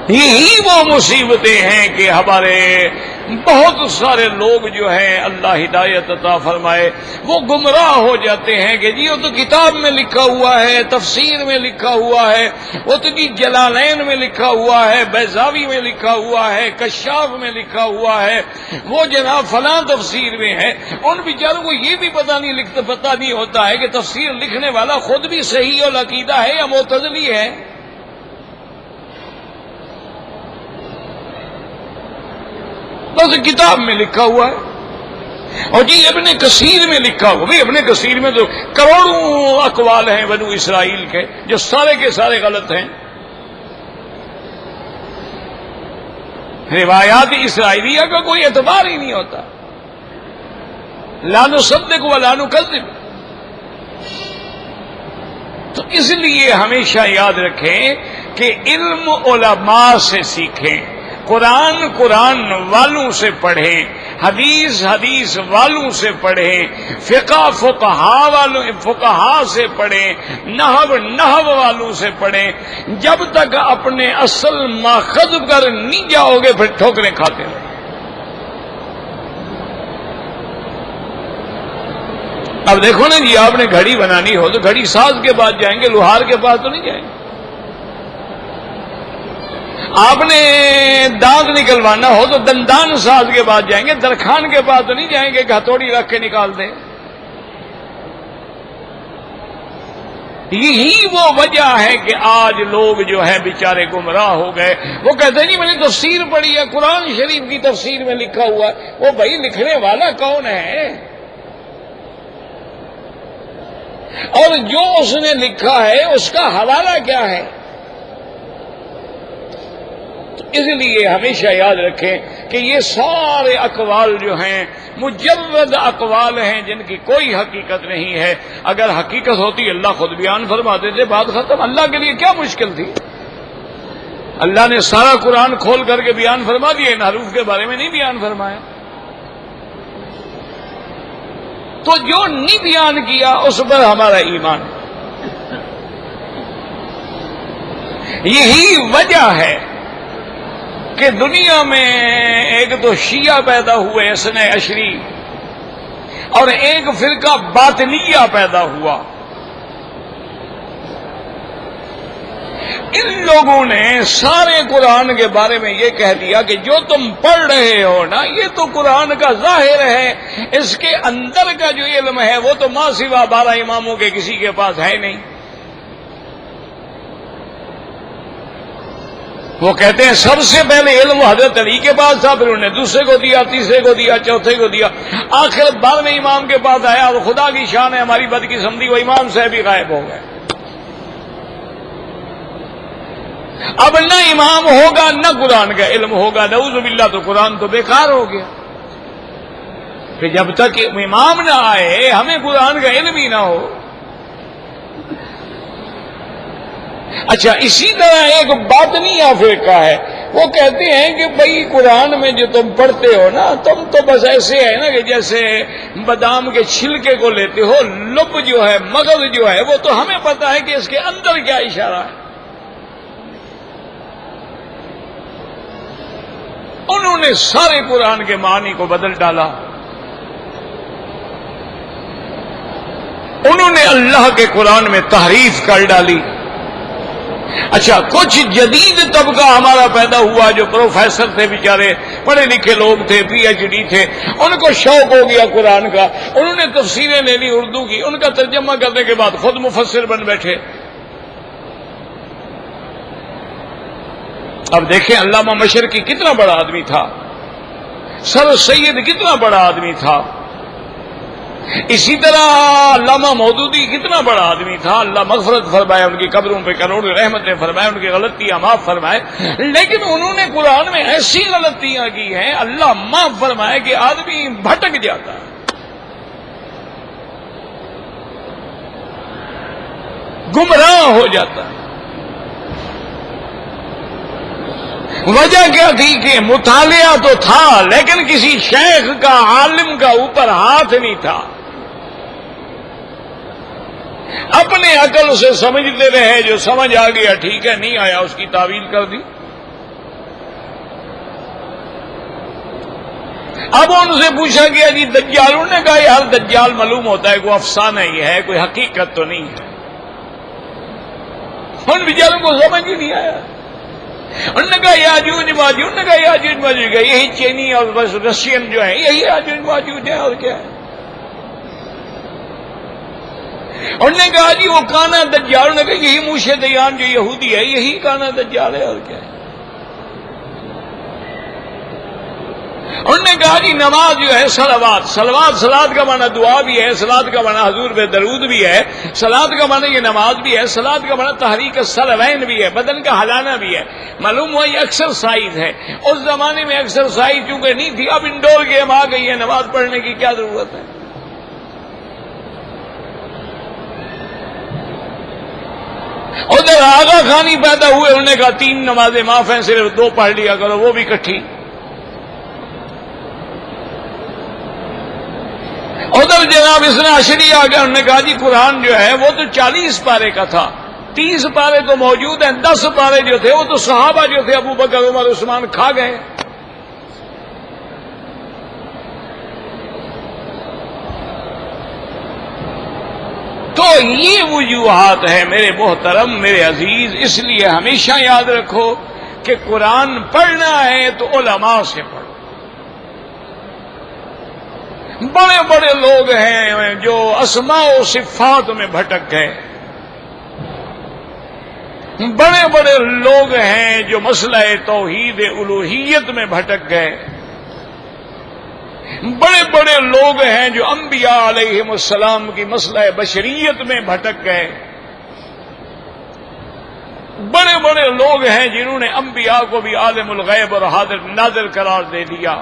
[SPEAKER 1] یہی وہ مصیبتیں ہیں کہ ہمارے بہت سارے لوگ جو ہیں اللہ ہدایت عطا فرمائے وہ گمراہ ہو جاتے ہیں کہ جی وہ تو کتاب میں لکھا ہوا ہے، تفسیر میں لکھا ہوا ہے، وہ تو جی جلالین میں لکھا ہوا ہے، بیضاوی میں لکھا ہوا ہے، کشاف میں لکھا ہوا ہے، وہ جناب فلاں تفسیر میں ہے۔ ان بیچاروں کو یہ بھی پتہ نہیں ہوتا ہے کہ تفسیر لکھنے والا خود بھی صحیح العقیدہ ہے یا معتزلی ہے۔ بس کتاب میں لکھا ہوا ہے، اور جی ابن کثیر میں لکھا ہوا، بھی ابن کثیر میں تو کروڑوں اقوال ہیں بنو اسرائیل کے جو سارے کے سارے غلط ہیں۔ روایات اسرائیلیہ کا کوئی اعتبار ہی نہیں ہوتا. لا نصدق ولا نکذب. تو اس لیے ہمیشہ یاد رکھیں کہ علم علماء سے سیکھیں، قرآن والوں سے پڑھیں، حدیث والوں سے پڑھیں، فقہا سے پڑھیں، نحو والوں سے پڑھیں. جب تک اپنے اصل ماخذ پر نہیں جاؤ گے پھر ٹھوکریں کھاتے رہو. اب دیکھو نا جی، آپ نے گھڑی بنانی ہو تو گھڑی ساز کے پاس جائیں گے، لوہار کے پاس تو نہیں جائیں گے. آپ نے دانت نکلوانا ہو تو دندان ساز کے پاس جائیں گے، درخان کے پاس تو نہیں جائیں گے کہ ہتھوڑی رکھ کے نکال دیں. یہی وہ وجہ ہے کہ آج لوگ جو ہے بیچارے گمراہ ہو گئے. وہ کہتے ہیں جی میں نے تفسیر پڑھی ہے، قرآن شریف کی تفسیر میں لکھا ہوا ہے. وہ بھائی لکھنے والا کون ہے؟ اور جو اس نے لکھا ہے اس کا حوالہ کیا ہے؟ اس لیے ہمیشہ یاد رکھیں کہ یہ سارے اقوال جو ہیں مجرد اقوال ہیں جن کی کوئی حقیقت نہیں ہے. اگر حقیقت ہوتی اللہ خود بیان فرماتے تھے، بات ختم. اللہ کے لیے کیا مشکل تھی؟ اللہ نے سارا قرآن کھول کر کے بیان فرما دیا، ان حروف کے بارے میں نہیں بیان فرمایا. تو جو نہیں بیان کیا اس پر ہمارا ایمان. یہی وجہ ہے کہ دنیا میں ایک تو شیعہ پیدا ہوئے اثنا عشری، اور ایک فرقہ باطنیہ پیدا ہوا. ان لوگوں نے سارے قرآن کے بارے میں یہ کہہ دیا کہ جو تم پڑھ رہے ہو نا یہ تو قرآن کا ظاہر ہے، اس کے اندر کا جو علم ہے وہ تو ماں سوا 12 اماموں کے کسی کے پاس ہے نہیں. وہ کہتے ہیں سب سے پہلے علم حضرت علی کے پاس تھا، پھر انہوں نے دوسرے کو دیا، تیسرے کو دیا، چوتھے کو دیا، آخر 12ویں امام کے پاس آیا. اور خدا کی شان ہے، ہماری بدقسمتی وہ امام صاحب بھی غائب ہو گئے. اب نہ امام ہوگا نہ قرآن کا علم ہوگا، نعوذ باللہ. تو قرآن تو بیکار ہو گیا. پھر جب تک امام نہ آئے ہمیں قرآن کا علم ہی نہ ہو. اچھا، اسی طرح ایک باطنیہ فرقہ ہے، وہ کہتے ہیں کہ بھئی قرآن میں جو تم پڑھتے ہو نا تم تو بس ایسے ہے نا کہ جیسے بادام کے چھلکے کو لیتے ہو، لب جو ہے مغز جو ہے وہ تو ہمیں پتا ہے کہ اس کے اندر کیا اشارہ ہے. انہوں نے سارے قرآن کے معنی کو بدل ڈالا. انہوں نے اللہ کے قرآن میں تحریف کر ڈالی. اچھا، کچھ جدید طبقہ ہمارا پیدا ہوا جو پروفیسر تھے، بیچارے پڑھے لکھے لوگ تھے، پی ایچ ڈی تھے، ان کو شوق ہو گیا قرآن کا. انہوں نے تفسیریں لے لی اردو کی، ان کا ترجمہ کرنے کے بعد خود مفسر بن بیٹھے. اب دیکھیں علامہ مشرقی کتنا بڑا آدمی تھا، سر سید کتنا بڑا آدمی تھا. اسی طرح علامہ مودودی کتنا بڑا آدمی تھا، اللہ مغفرت فرمائے، ان کی قبروں پہ کروڑوں رحمتیں فرمائے، ان کی غلطیاں معاف فرمائے. لیکن انہوں نے قرآن میں ایسی غلطیاں کی ہیں اللہ معاف فرمائے کہ آدمی بھٹک جاتا ہے، گمراہ ہو جاتا ہے. وجہ کیا تھی کہ مطالعہ تو تھا لیکن کسی شیخ کا، عالم کا اوپر ہاتھ نہیں تھا. اپنے عقل سے سمجھتے رہے، جو سمجھ آ گیا ٹھیک ہے، نہیں آیا اس کی تعویل کر دی. اب ان سے پوچھا گیا جی دجال، انہوں نے کہا یار دجال معلوم ہوتا ہے کوئی افسانہ ہی ہے، کوئی حقیقت تو نہیں ہے. ان بیچاروں کو سمجھ ہی نہیں آیا. انہوں نے کہا یاجوج ماجوج، انہوں نے کہا یاجوج ماجوج کا یہی چینی اور بس رشین جو ہے یہی یاجوج ماجوج ہے، اور کیا ہے. انہوں نے کہا جی وہ کانا دجال، انہوں نے کہا یہی موشے دیان جو یہودی ہے یہی کانا دجال ہے، اور کیا ہے. انہوں نے کہا جی نماز جو ہے صلوات، صلات کا معنی دعا بھی ہے، صلات کا معنی حضور پہ درود بھی ہے، صلات کا معنی یہ نماز بھی ہے، صلات کا معنی تحریک الصلوین بھی ہے، بدن کا ہلانا بھی ہے۔ معلوم ہوا یہ ایکسرسائز ہے۔ اس زمانے میں ایکسرسائز چونکہ نہیں تھی، اب انڈور گیم آ گئی ہے، نماز پڑھنے کی کیا ضرورت ہے؟ ادھر آغا خانی پیدا ہوئے، انہوں نے کہا 3 نمازیں معاف ہیں، صرف 2 پڑھ لیا کرو، وہ بھی اکٹھی۔ ادھر جناب اسنا عشری آ گیا، انہوں نے کہا جی قرآن جو ہے وہ تو 40 پارے کا تھا، 30 پارے تو موجود ہیں، 10 پارے جو تھے وہ تو صحابہ جو تھے ابو بکر عمر عثمان کھا گئے۔ تو یہ وجوہات ہیں میرے محترم، میرے عزیز، اس لیے ہمیشہ یاد رکھو کہ قرآن پڑھنا ہے تو علماء سے پڑھو۔ بڑے بڑے لوگ ہیں جو اسماء و صفات میں بھٹک گئے، بڑے بڑے لوگ ہیں جو مسئلہ توحید الوہیت میں بھٹک گئے، بڑے بڑے لوگ ہیں جو انبیاء علیہم السلام کی مسئلہ بشریت میں بھٹک گئے، بڑے بڑے لوگ ہیں جنہوں نے انبیاء کو بھی عالم الغیب اور حاضر ناظر قرار دے دیا،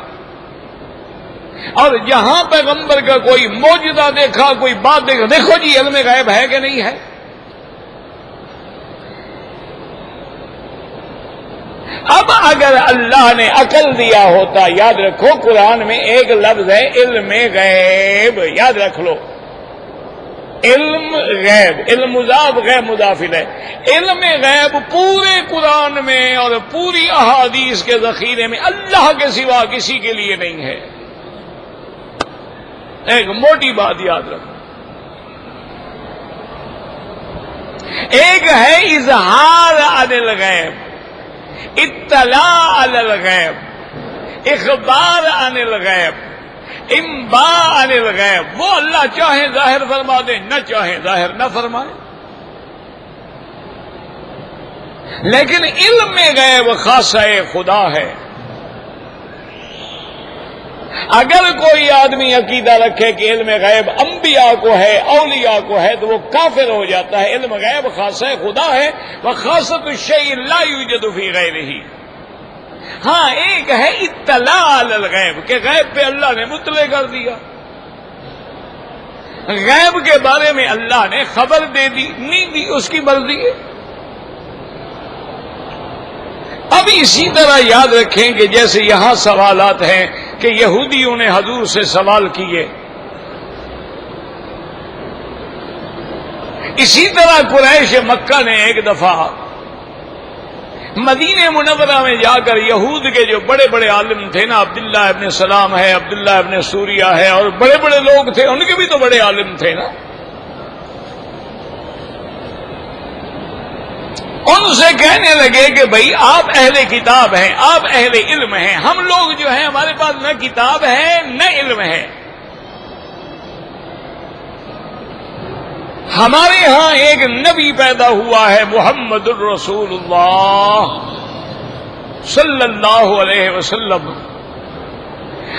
[SPEAKER 1] اور جہاں پیغمبر کا کوئی معجزہ دیکھا، کوئی بات دیکھا، دیکھو جی علم غیب ہے کہ نہیں ہے؟ اب اگر اللہ نے عقل دیا ہوتا، یاد رکھو قرآن میں ایک لفظ ہے علم غیب، یاد رکھ لو، علم غیب، علم مضاف غیب مضاف الیہ، علم غیب پورے قرآن میں اور پوری احادیث کے ذخیرے میں اللہ کے سوا کسی کے لیے نہیں ہے۔ ایک موٹی بات یاد رکھو، ایک ہے اظہار عن الغیب، اطلاع علی الغیب، اخبار عن الغیب، انباء عن الغیب، وہ اللہ چاہے ظاہر فرما دے، نہ چاہے ظاہر نہ فرمائے۔ لیکن علم غیب خاصہ خدا ہے۔ اگر کوئی آدمی عقیدہ رکھے کہ علم غیب انبیاء کو ہے، اولیاء کو ہے، تو وہ کافر ہو جاتا ہے۔ علم غیب خاصہ خدا ہے، وخاصۃ الشیء لا یوجد فی غیرہ۔ ہاں ایک ہے اطلاع علی الغیب کہ غیب پہ اللہ نے مطلع کر دیا، غیب کے بارے میں اللہ نے خبر دے دی، نہیں دی اس کی مرضی ہے۔ اب اسی طرح یاد رکھیں کہ جیسے یہاں سوالات ہیں کہ یہودیوں نے حضور سے سوال کیے، اسی طرح قریش مکہ نے ایک دفعہ مدینہ منورہ میں جا کر یہود کے جو بڑے بڑے عالم تھے نا، عبداللہ ابن سلام ہے، عبداللہ ابن سوریہ ہے، اور بڑے بڑے لوگ تھے، ان کے بھی تو بڑے عالم تھے نا، ان سے کہنے لگے کہ بھئی آپ اہل کتاب ہیں، آپ اہل علم ہیں، ہم لوگ جو ہیں ہمارے پاس نہ کتاب ہے نہ علم ہے، ہمارے ہاں ایک نبی پیدا ہوا ہے محمد الرسول اللہ صلی اللہ علیہ وسلم،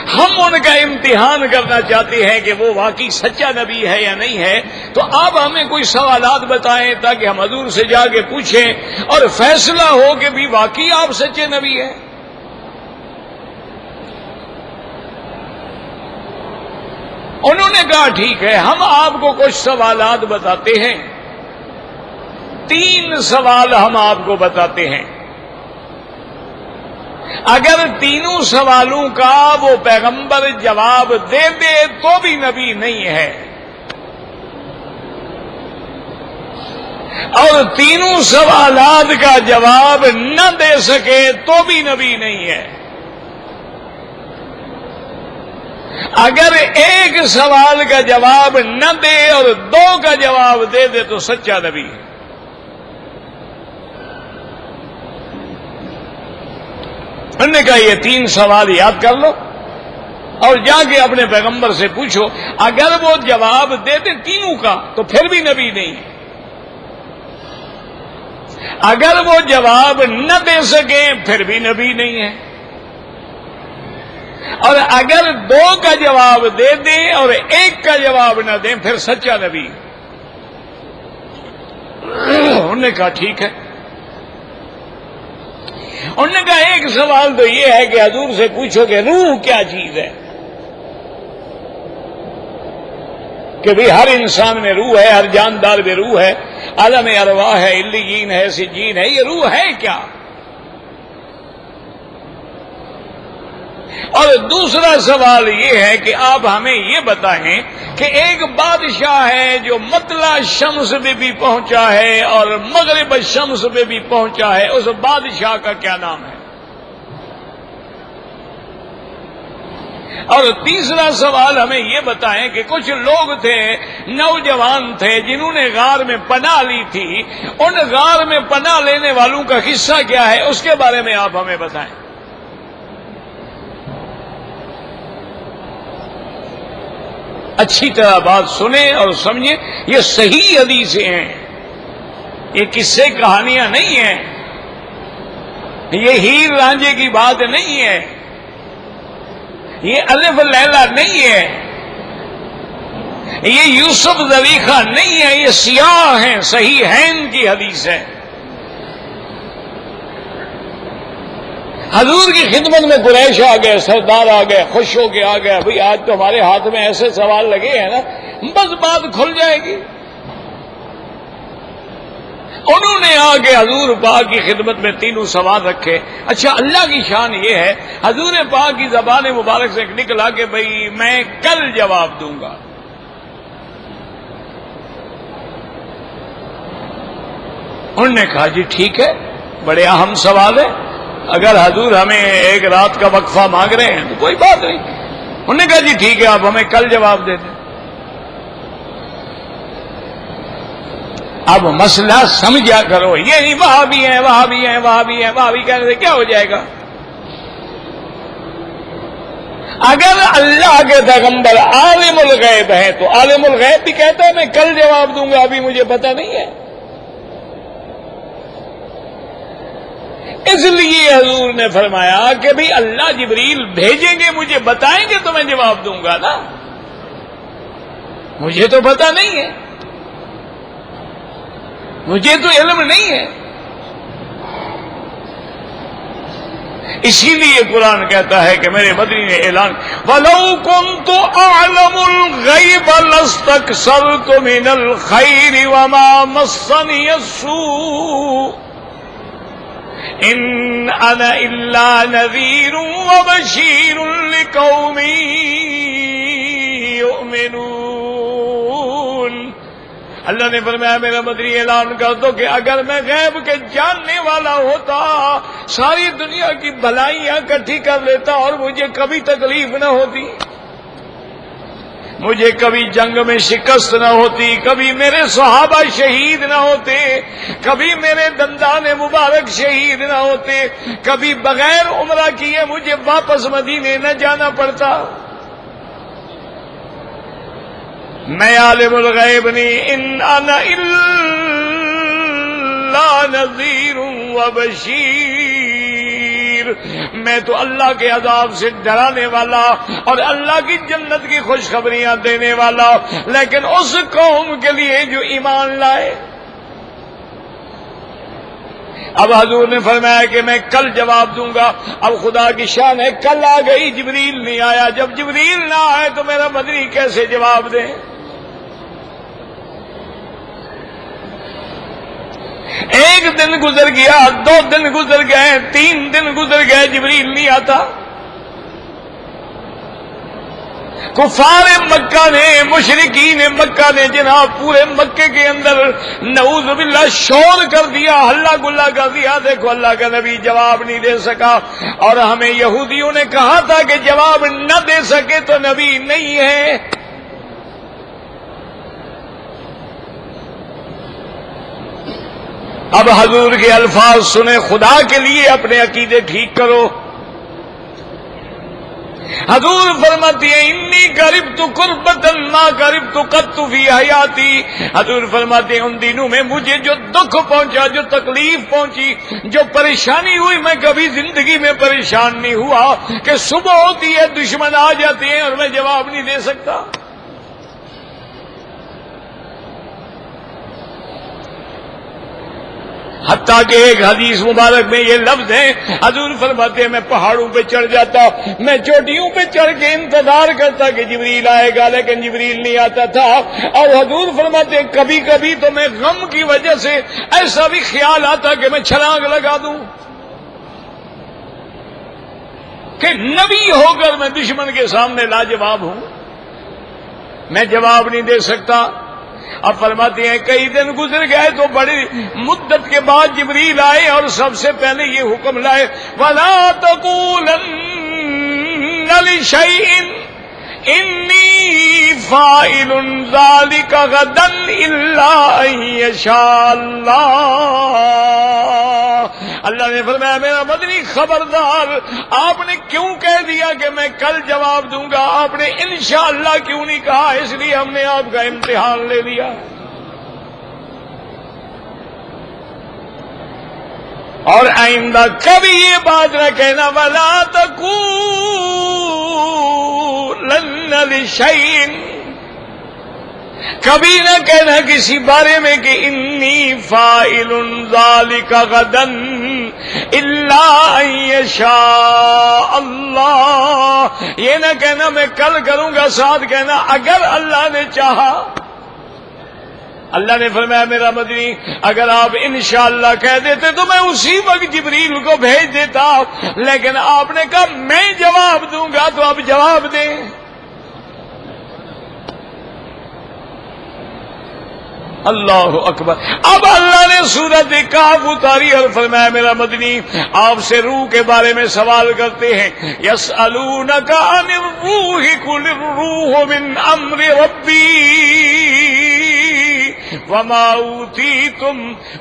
[SPEAKER 1] ہم ان کا امتحان کرنا چاہتے ہیں کہ وہ واقعی سچا نبی ہے یا نہیں ہے، تو آپ ہمیں کوئی سوالات بتائیں تاکہ ہم حضور سے جا کے پوچھیں اور فیصلہ ہو کہ بھی واقعی آپ سچے نبی ہیں۔ انہوں نے کہا ٹھیک ہے، ہم آپ کو کچھ سوالات بتاتے ہیں، 3 سوال ہم آپ کو بتاتے ہیں، اگر تینوں سوالوں کا وہ پیغمبر جواب دے دے تو بھی نبی نہیں ہے، اور تینوں سوالات کا جواب نہ دے سکے تو بھی نبی نہیں ہے، اگر ایک سوال کا جواب نہ دے اور 2 کا جواب دے دے تو سچا نبی ہے۔ انہوں نے کہا یہ 3 سوال یاد کر لو اور جا کے اپنے پیغمبر سے پوچھو، اگر وہ جواب دے دے تینوں کا تو پھر بھی نبی نہیں ہے، اگر وہ جواب نہ دے سکے پھر بھی نبی نہیں ہے۔ اور اگر 2 کا جواب دے دیں اور 1 کا جواب نہ دیں پھر سچا نبی. انہوں نے کہا ٹھیک ہے. انہوں نے کہا ایک سوال تو یہ ہے کہ حضور سے پوچھو کہ روح کیا چیز ہے؟ کہ بھی ہر انسان میں روح ہے، ہر جاندار میں روح ہے، عالم ارواح ہے، علیین ہے، سجین ہے، یہ روح ہے کیا؟ اور دوسرا سوال یہ ہے کہ آپ ہمیں یہ بتائیں کہ ایک بادشاہ ہے جو مطلع شمس پہ بھی پہنچا ہے اور مغرب شمس پہ بھی پہنچا ہے، اس بادشاہ کا کیا نام ہے؟ اور تیسرا سوال ہمیں یہ بتائیں کہ کچھ لوگ تھے، نوجوان تھے، جنہوں نے غار میں پناہ لی تھی، ان غار میں پناہ لینے والوں کا قصہ کیا ہے، اس کے بارے میں آپ ہمیں بتائیں. اچھی طرح بات سنیں اور سمجھیں، یہ صحیح حدیثیں ہیں، یہ قصے کہانیاں نہیں ہیں، یہ ہیر رانجھے کی بات نہیں ہے، یہ الف لیلا نہیں ہے، یہ یوسف زلیخا نہیں ہے، یہ سیاح ہیں، صحیحین کی حدیث ہے. حضور کی خدمت میں قریش آ گئے، سردار آ گئے، خوش ہو کے آ گئے، بھئی آج تو ہمارے ہاتھ میں ایسے سوال لگے ہیں نا بس بات کھل جائے گی. انہوں نے آ کے حضور پاک کی خدمت میں 3 سوال رکھے. اچھا، اللہ کی شان یہ ہے، حضور پاک کی زبان مبارک سے نکلا کہ بھئی میں کل جواب دوں گا. انہوں نے کہا جی ٹھیک ہے، بڑے اہم سوال ہے، اگر حضور ہمیں ایک رات کا وقفہ مانگ رہے ہیں تو کوئی بات نہیں. انہوں نے کہا جی ٹھیک ہے، آپ ہمیں کل جواب دے دیں. اب مسئلہ سمجھا کرو، یہ نہیں وہاں بھی ہیں وہاں بھی ہیں وہاں بھی ہیں وہاں بھی، کہنے سے کیا ہو جائے گا؟ اگر اللہ کے پیغمبر عالم الغیب ہیں تو عالم الغیب بھی کہتا ہے میں کل جواب دوں گا، ابھی مجھے پتہ نہیں ہے. اس لیے حضور نے فرمایا کہ بھی اللہ جبریل بھیجیں گے، مجھے بتائیں گے تو میں جواب دوں گا نا، مجھے تو پتہ نہیں ہے، مجھے تو علم نہیں ہے. اسی لیے قرآن کہتا ہے کہ میرے مدنی نے اعلان وَلَوْ كُنْتُ أَعْلَمُ الْغَيْبَ لَاسْتَكْثَرْتُ مِنَ الْخَيْرِ وَمَا مَسَّنِيَ السُّوءُ إِنْ أَنَا إِلَّا نَذِيرٌ وَبَشِيرٌ لِقَوْمٍ يُؤْمِنُونَ. اللہ نے فرمایا میرا مدنی اعلان کر دو کہ اگر میں غیب کے جاننے والا ہوتا ساری دنیا کی بھلائیاں اکٹھی کر لیتا اور مجھے کبھی تکلیف نہ ہوتی، مجھے کبھی جنگ میں شکست نہ ہوتی، کبھی میرے صحابہ شہید نہ ہوتے، کبھی میرے دندان مبارک شہید نہ ہوتے، کبھی بغیر عمرہ کیے مجھے واپس مدینے نہ جانا پڑتا. میں عالم الغیب نہیں، ان انا الا نذیر وبشیر، میں تو اللہ کے عذاب سے ڈرانے والا اور اللہ کی جنت کی خوشخبریاں دینے والا، لیکن اس قوم کے لیے جو ایمان لائے. اب حضور نے فرمایا کہ میں کل جواب دوں گا. اب خدا کی شان ہے کل آ گئی، جبریل نہیں آیا. جب جبریل نہ آئے تو میرا مدنی کیسے جواب دے؟ ایک دن گزر گیا، 2 دن گزر گئے، 3 دن گزر گئے، جبریل نہیں آتا. کفار مکہ نے، مشرکین مکہ نے جناب پورے مکے کے اندر نعوذ باللہ شور کر دیا، ہلہ گلا کر دیا. دیکھو اللہ کا نبی جواب نہیں دے سکا، اور ہمیں یہودیوں نے کہا تھا کہ جواب نہ دے سکے تو نبی نہیں ہے. اب حضور کے الفاظ سنیں، خدا کے لیے اپنے عقیدے ٹھیک کرو. حضور فرماتی ہیں انی قربت قربتا ما قربت قط فی حیاتی. حضور فرماتے ہیں ان دنوں میں مجھے جو دکھ پہنچا، جو تکلیف پہنچی، جو پریشانی ہوئی، میں کبھی زندگی میں پریشان نہیں ہوا کہ صبح ہوتی ہے دشمن آ جاتے ہیں اور میں جواب نہیں دے سکتا. حتیٰ کہ ایک حدیث مبارک میں یہ لفظ ہے، حضور فرماتے ہیں میں پہاڑوں پہ چڑھ جاتا، میں چوٹیوں پہ چڑھ کے انتظار کرتا کہ جبریل آئے گا، لیکن جبریل نہیں آتا تھا. اور حضور فرماتے ہیں کبھی کبھی تو میں غم کی وجہ سے ایسا بھی خیال آتا کہ میں چھلانگ لگا دوں کہ نبی ہو کر میں دشمن کے سامنے لاجواب ہوں، میں جواب نہیں دے سکتا. اب فرماتے ہیں کئی دن گزر گئے تو بڑی مدت کے بعد جبریل آئے اور سب سے پہلے یہ حکم لائے وَلَا تَقُولَنَّ لِشَيْءٍ إِنِّي فَاعِلٌ ذَلِكَ غَدًا إِلَّا أَن يَشَاءَ اللَّهُ. اللہ نے فرمایا میرا مدنی خبردار، آپ نے کیوں کہہ دیا کہ میں کل جواب دوں گا؟ آپ نے انشاءاللہ کیوں نہیں کہا؟ اس لیے ہم نے آپ کا امتحان لے لیا. اور آئندہ کبھی یہ بات نہ کہنا وَلَا تَقُولَنَّ لِشَيْءٍ، کبھی نہ کہنا کسی بارے میں کہ انی فاعل ذالک غدا الا ان یشاء اللہ، یہ نہ کہنا میں کل کروں گا، ساتھ کہنا اگر اللہ نے چاہا. اللہ نے فرمایا میرا مدنی اگر آپ انشاءاللہ کہہ دیتے تو میں اسی وقت جبریل کو بھیج دیتا، لیکن آپ نے کہا میں جواب دوں گا تو اب جواب دیں. اللہ اکبر. اب اللہ نے سورۃ کہف اتاری اور فرمایا میرا مدنی آپ سے روح کے بارے میں سوال کرتے ہیں، یسألونک عن الروح قل الروح من امر ربی وما اوتیتم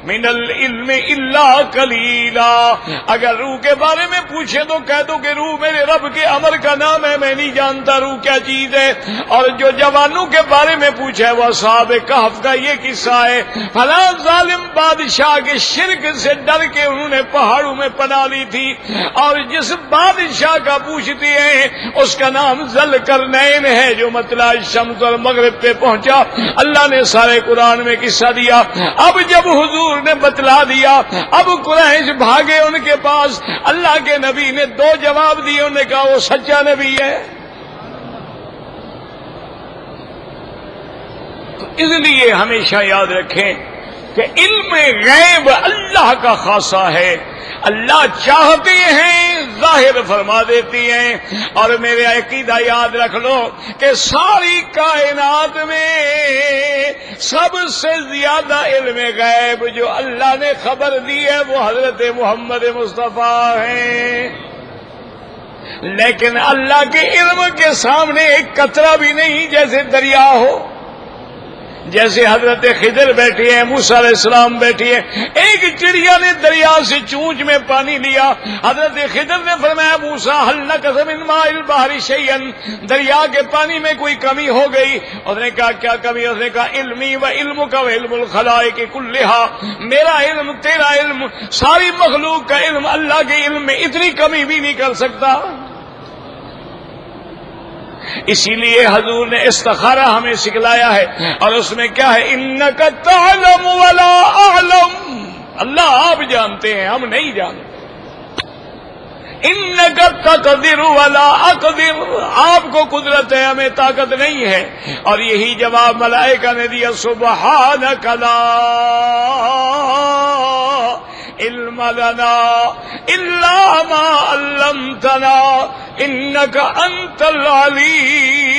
[SPEAKER 1] من العلم الا قلیلا. اگر روح کے بارے میں پوچھے تو کہہ دو کہ روح میرے رب کے امر کا نام ہے، میں نہیں جانتا روح کیا چیز ہے. اور جو جوانوں کے بارے میں پوچھا ہے وہ اصحاب کہف کا یہ قصہ ہے، فلاں ظالم بادشاہ کے شرک سے ڈر کے انہوں نے پہاڑوں میں پناہ لی تھی، اور جس بادشاہ کا پوچھتے ہیں اس کا نام ذوالقرنین ہے جو مطلع الشمس اور مغرب پہ پہنچا. اللہ نے سارے قرآن میں قصہ دیا. اب جب حضور نے بتلا دیا اب قریش بھاگے ان کے پاس. اللہ کے نبی نے دو جواب دیے، انہوں نے کہا وہ سچا نبی ہے. تو اس لیے ہمیشہ یاد رکھیں کہ علم غیب اللہ کا خاصہ ہے. اللہ چاہتے ہیں ظاہر فرما دیتی ہیں. اور میرے عقیدہ یاد رکھ لو کہ ساری کائنات میں سب سے زیادہ علم غیب جو اللہ نے خبر دی ہے وہ حضرت محمد مصطفیٰ ہیں. لیکن اللہ کے علم کے سامنے ایک قطرہ بھی نہیں، جیسے دریا ہو، جیسے حضرت خضر بیٹھے ہیں، موسیٰ علیہ السلام بیٹھے ہیں. ایک چڑیا نے دریا سے چونچ میں پانی لیا. حضرت خضر نے فرمایا موسیٰ هل نقص من ماء البحر شيئا، دریا کے پانی میں کوئی کمی ہو گئی؟ اس نے کہا کیا کمی؟ اس نے کہا علمی و علمک و علم الخلائق کلھا، میرا علم تیرا علم ساری مخلوق کا علم اللہ کے علم میں اتنی کمی بھی نہیں کر سکتا. اسی لیے حضور نے استخارہ ہمیں سکھلایا ہے، اور اس میں کیا ہے انک تعلم ولا اعلم، اللہ آپ جانتے ہیں ہم نہیں جانتے. انک تقدر ولا اقدر، آپ کو قدرت ہے ہمیں طاقت نہیں ہے. اور یہی جواب ملائکہ نے دیا سبحانک لا علم لنا الا ما علمتنا انک انت العلیم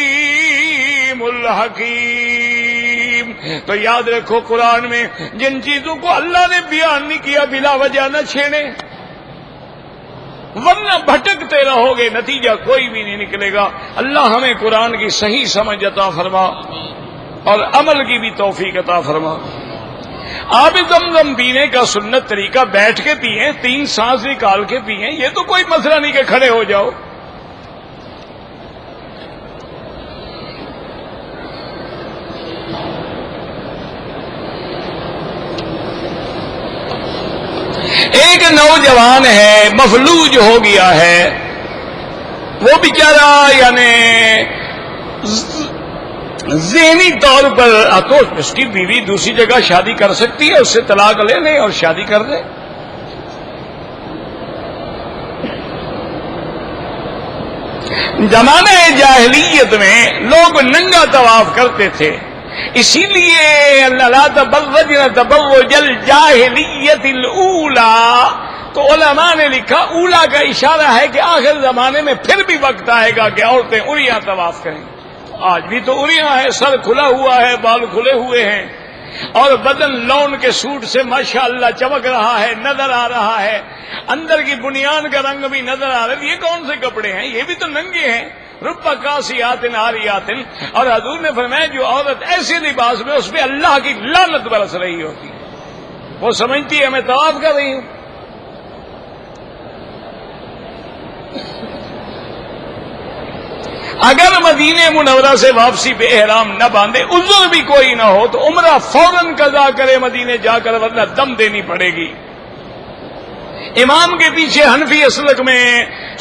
[SPEAKER 1] الحکیم. تو یاد رکھو قرآن میں جن چیزوں کو اللہ نے بیان نہیں کیا بلا وجہ نہ چھیڑے، ورنہ بھٹکتے رہو گے، نتیجہ کوئی بھی نہیں نکلے گا. اللہ ہمیں قرآن کی صحیح سمجھ عطا فرما اور عمل کی بھی توفیق عطا فرما. آب زمزم پینے کا سنت طریقہ بیٹھ کے پیئیں، 3 سانس نکال کے پیئیں، یہ تو کوئی مسئلہ نہیں کہ کھڑے ہو جاؤ. ایک نوجوان ہے مفلوج ہو گیا ہے، وہ بیچارہ یعنی ذہنی طور پر تو اس کی بیوی دوسری جگہ شادی کر سکتی ہے، اس سے طلاق لے لیں اور شادی کر لیں۔ زمانہ جاہلیت میں لوگ ننگا طواف کرتے تھے، اسی لیے لا تبرجن تبرج الجاہلیت الاولی، تو علماء نے لکھا اولا کا اشارہ ہے کہ آخر زمانے میں پھر بھی وقت آئے گا کہ عورتیں عریاں طواف کریں۔ آج بھی تو عریاں ہے، سر کھلا ہوا ہے، بال کھلے ہوئے ہیں، اور بدن لون کے سوٹ سے ماشاءاللہ چمک رہا ہے، نظر آ رہا ہے، اندر کی بنیان کا رنگ بھی نظر آ رہا ہے۔ یہ کون سے کپڑے ہیں؟ یہ بھی تو ننگے ہیں۔ رب کاسیات عاریات، اور حضور نے فرمایا جو عورت ایسے لباس میں، اس پہ اللہ کی لعنت برس رہی ہوتی ہے، وہ سمجھتی ہے میں طواف کر رہی ہوں۔ اگر مدینہ منورہ سے واپسی پہ احرام نہ باندھے، عذر بھی کوئی نہ ہو، تو عمرہ فوراً قضا کرے مدینے جا کر، ورنہ دم دینی پڑے گی۔ امام کے پیچھے حنفی اسلک میں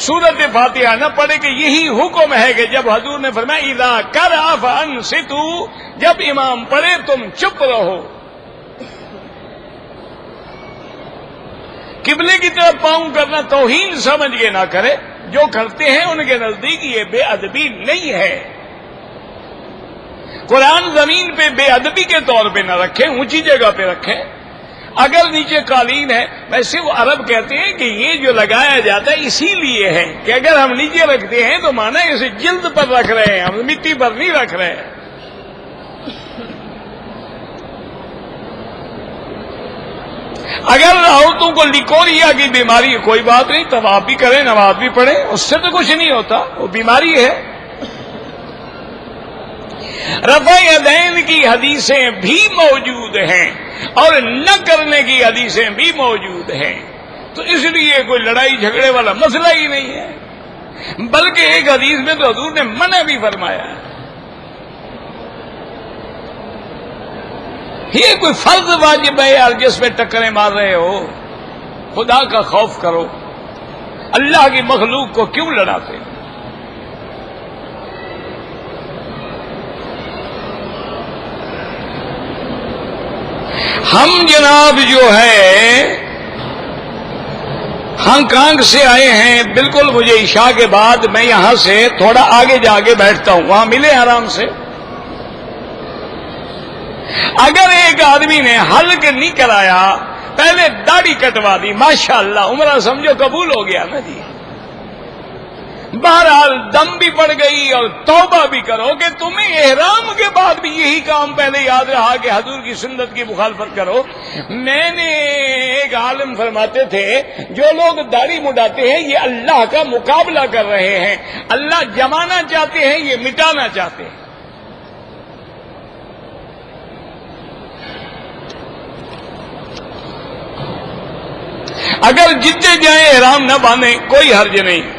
[SPEAKER 1] سورت فاتحہ نہ پڑھے کہ یہی حکم ہے کہ جب حضور نے فرمایا اذا قرأ فانصتوا، جب امام پڑھے تم چپ رہو۔ قبلے کی طرف پاؤں کرنا توہین سمجھ کے نہ کرے، جو کرتے ہیں ان کے نزدیک یہ بے ادبی نہیں ہے۔ قرآن زمین پہ بے ادبی کے طور پہ نہ رکھیں، اونچی جگہ پہ رکھیں۔ اگر نیچے قالین ہے، ویسے وہ عرب کہتے ہیں کہ یہ جو لگایا جاتا ہے اسی لیے ہے کہ اگر ہم نیچے رکھتے ہیں تو مانا اسے جلد پر رکھ رہے ہیں، ہم مٹی پر نہیں رکھ رہے ہیں۔ اگر عورتوں کو لیکوریا کی بیماری ہے، کوئی بات نہیں، طواف بھی کریں، نماز بھی پڑھیں، اس سے تو کچھ نہیں ہوتا، وہ بیماری ہے۔ رفع یدین کی حدیثیں بھی موجود ہیں اور نہ کرنے کی حدیثیں بھی موجود ہیں، تو اس لیے کوئی لڑائی جھگڑے والا مسئلہ ہی نہیں ہے، بلکہ ایک حدیث میں تو حضور نے منع بھی فرمایا ہے۔ یہ کوئی فرض واجب ہے یار جس میں ٹکریں مار رہے ہو؟ خدا کا خوف کرو، اللہ کی مخلوق کو کیوں لڑاتے؟ ہم جناب جو ہے ہانگ کانگ سے آئے ہیں، بالکل مجھے عشاء کے بعد میں یہاں سے تھوڑا آگے جا کے بیٹھتا ہوں، وہاں ملے آرام سے۔ اگر ایک آدمی نے حلق نہیں کرایا، پہلے داڑھی کٹوا دی، ماشاءاللہ عمرہ سمجھو قبول ہو گیا نا جی۔ بہرحال دم بھی پڑ گئی، اور توبہ بھی کرو کہ تمہیں احرام کے بعد بھی یہی کام پہلے یاد رہا کہ حضور کی سنت کی مخالفت کرو۔ میں نے ایک عالم فرماتے تھے جو لوگ داڑھی مڈاتے ہیں یہ اللہ کا مقابلہ کر رہے ہیں، اللہ جمانا چاہتے ہیں، یہ مٹانا چاہتے ہیں۔ اگر جتنے جائیں احرام نہ باندھیں کوئی حرج نہیں۔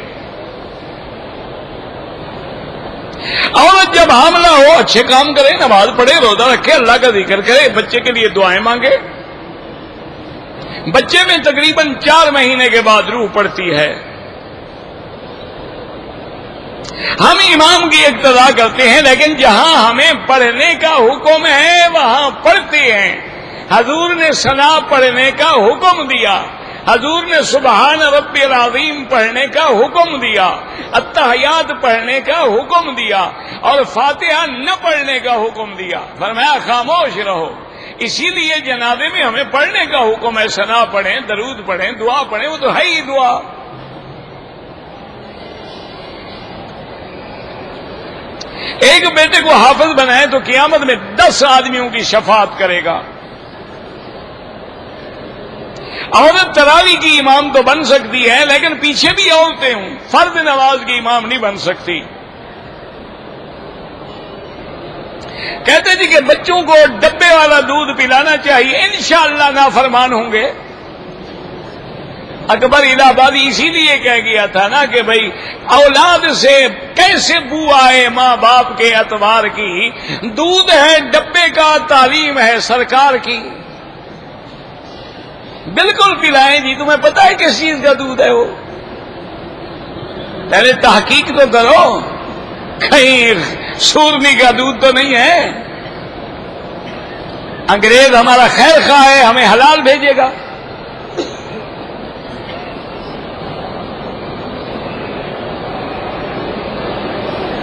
[SPEAKER 1] عورت جب حاملہ ہو اچھے کام کرے، نماز پڑھے، روزہ رکھے، اللہ کا ذکر کرے، بچے کے لیے دعائیں مانگے۔ بچے میں تقریباً 4 مہینے کے بعد روح پڑتی ہے۔ ہم امام کی اقتداء کرتے ہیں، لیکن جہاں ہمیں پڑھنے کا حکم ہے وہاں پڑھتے ہیں۔ حضور نے ثنا پڑھنے کا حکم دیا، حضور نے سبحان ربی العظیم پڑھنے کا حکم دیا، التحیات پڑھنے کا حکم دیا، اور فاتحہ نہ پڑھنے کا حکم دیا، فرمایا خاموش رہو۔ اسی لیے جنازے میں ہمیں پڑھنے کا حکم ہے، ثنا پڑھیں، درود پڑھیں، دعا پڑھیں، وہ تو ہے ہی دعا۔ ایک بیٹے کو حافظ بنائے تو قیامت میں 10 آدمیوں کی شفاعت کرے گا۔ عورت تراویح کی امام تو بن سکتی ہے، لیکن پیچھے بھی عورتیں ہوں، فرض نماز کی امام نہیں بن سکتی۔ کہتے جی کہ بچوں کو ڈبے والا دودھ پلانا چاہیے، انشاءاللہ نافرمان ہوں گے۔ اکبر الہ آبادی اسی لیے کہہ گیا تھا نا کہ بھائی اولاد سے کیسے بو آئے ماں باپ کے اعتبار کی، دودھ ہے ڈبے کا، تعلیم ہے سرکار کی۔ بالکل پلائیں جی، تمہیں پتہ ہے کس چیز کا دودھ ہے وہ؟ پہلے تحقیق تو کرو، کہیں سورنی کا دودھ تو نہیں ہے؟ انگریز ہمارا خیر خواہ ہے، ہمیں حلال بھیجے گا۔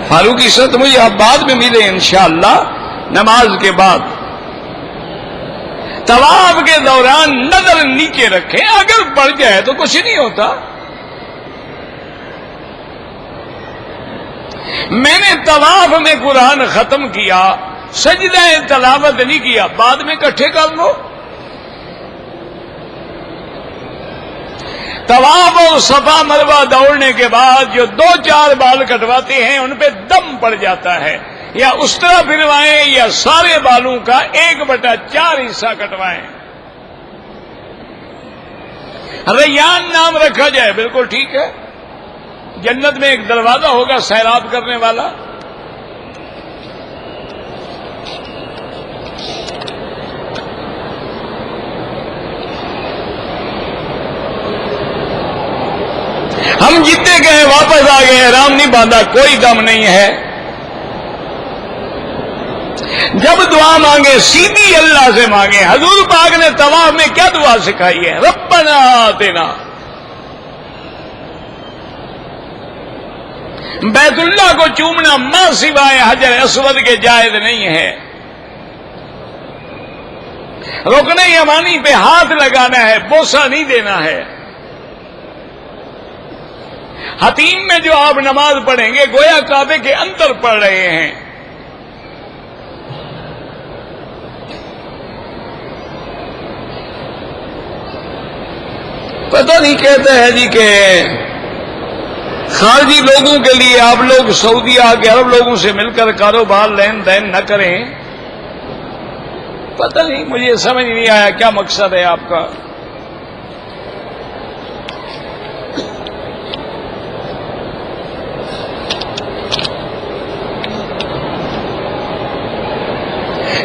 [SPEAKER 1] فاروقی صاحب مجھے آپ بعد میں ملے انشاءاللہ نماز کے بعد۔ طواف کے دوران نظر نیچے رکھیں، اگر پڑ جائے تو کچھ نہیں ہوتا۔ میں نے طواف میں قرآن ختم کیا، سجدہ تلاوت نہیں کیا، بعد میں اکٹھے کر لو۔ طواف اور صفا مروہ دوڑنے کے بعد جو 2-4 بال کٹواتے ہیں ان پہ دم پڑ جاتا ہے، یا اس طرح پھروائیں یا سارے بالوں کا 1/4 حصہ کٹوائیں۔ ریان نام رکھا جائے، بالکل ٹھیک ہے۔ جنت میں ایک دروازہ ہوگا سیراب کرنے والا۔ ہم جتنے گئے واپس آ گئے، احرام نہیں باندھا، کوئی غم نہیں ہے۔ جب دعا مانگے سیدھی اللہ سے مانگے۔ حضور پاک نے طواف میں کیا دعا سکھائی ہے؟ ربنا آتنا۔ بیت اللہ کو چومنا ماں سوائے حجر اسود کے جائز نہیں ہے۔ رکن یمانی پہ ہاتھ لگانا ہے، بوسہ نہیں دینا ہے۔ حتیم میں جو آپ نماز پڑھیں گے گویا کعبے کے اندر پڑھ رہے ہیں۔ پتہ نہیں کہتے ہیں جی کہ خارجی لوگوں کے لیے آپ لوگ سعودیہ کے عرب لوگوں سے مل کر کاروبار لین دین نہ کریں۔ پتہ نہیں، مجھے سمجھ نہیں آیا کیا مقصد ہے آپ کا۔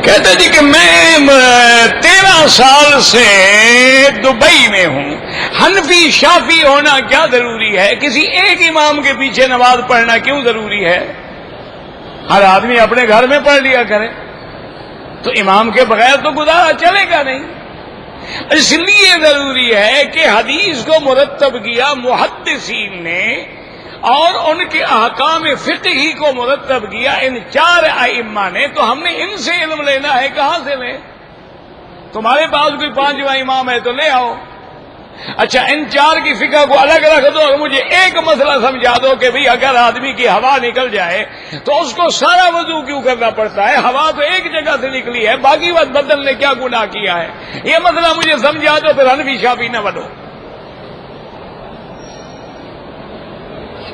[SPEAKER 1] کہتے جی کہ میں 13 سال سے دبئی میں ہوں، حنفی شافی ہونا کیا ضروری ہے؟ کسی ایک امام کے پیچھے نماز پڑھنا کیوں ضروری ہے؟ ہر آدمی اپنے گھر میں پڑھ لیا کرے، تو امام کے بغیر تو گزارا چلے گا نہیں۔ اس لیے ضروری ہے کہ حدیث کو مرتب کیا محدثین نے، اور ان کے احکام فقہی کو مرتب کیا ان 4 ائمہ نے، تو ہم نے ان سے علم لینا ہے۔ کہاں سے لیں؟ تمہارے پاس کوئی 5واں امام ہے تو لے آؤ۔ اچھا، ان 4 کی فقہ کو الگ رکھ دو اور مجھے ایک مسئلہ سمجھا دو کہ بھئی اگر آدمی کی ہوا نکل جائے تو اس کو سارا وضو کیوں کرنا پڑتا ہے؟ ہوا تو ایک جگہ سے نکلی ہے، باقی وقت بدن نے کیا گناہ کیا ہے؟ یہ مسئلہ مجھے سمجھا دو، پھر حنفی شافی نہ بنو۔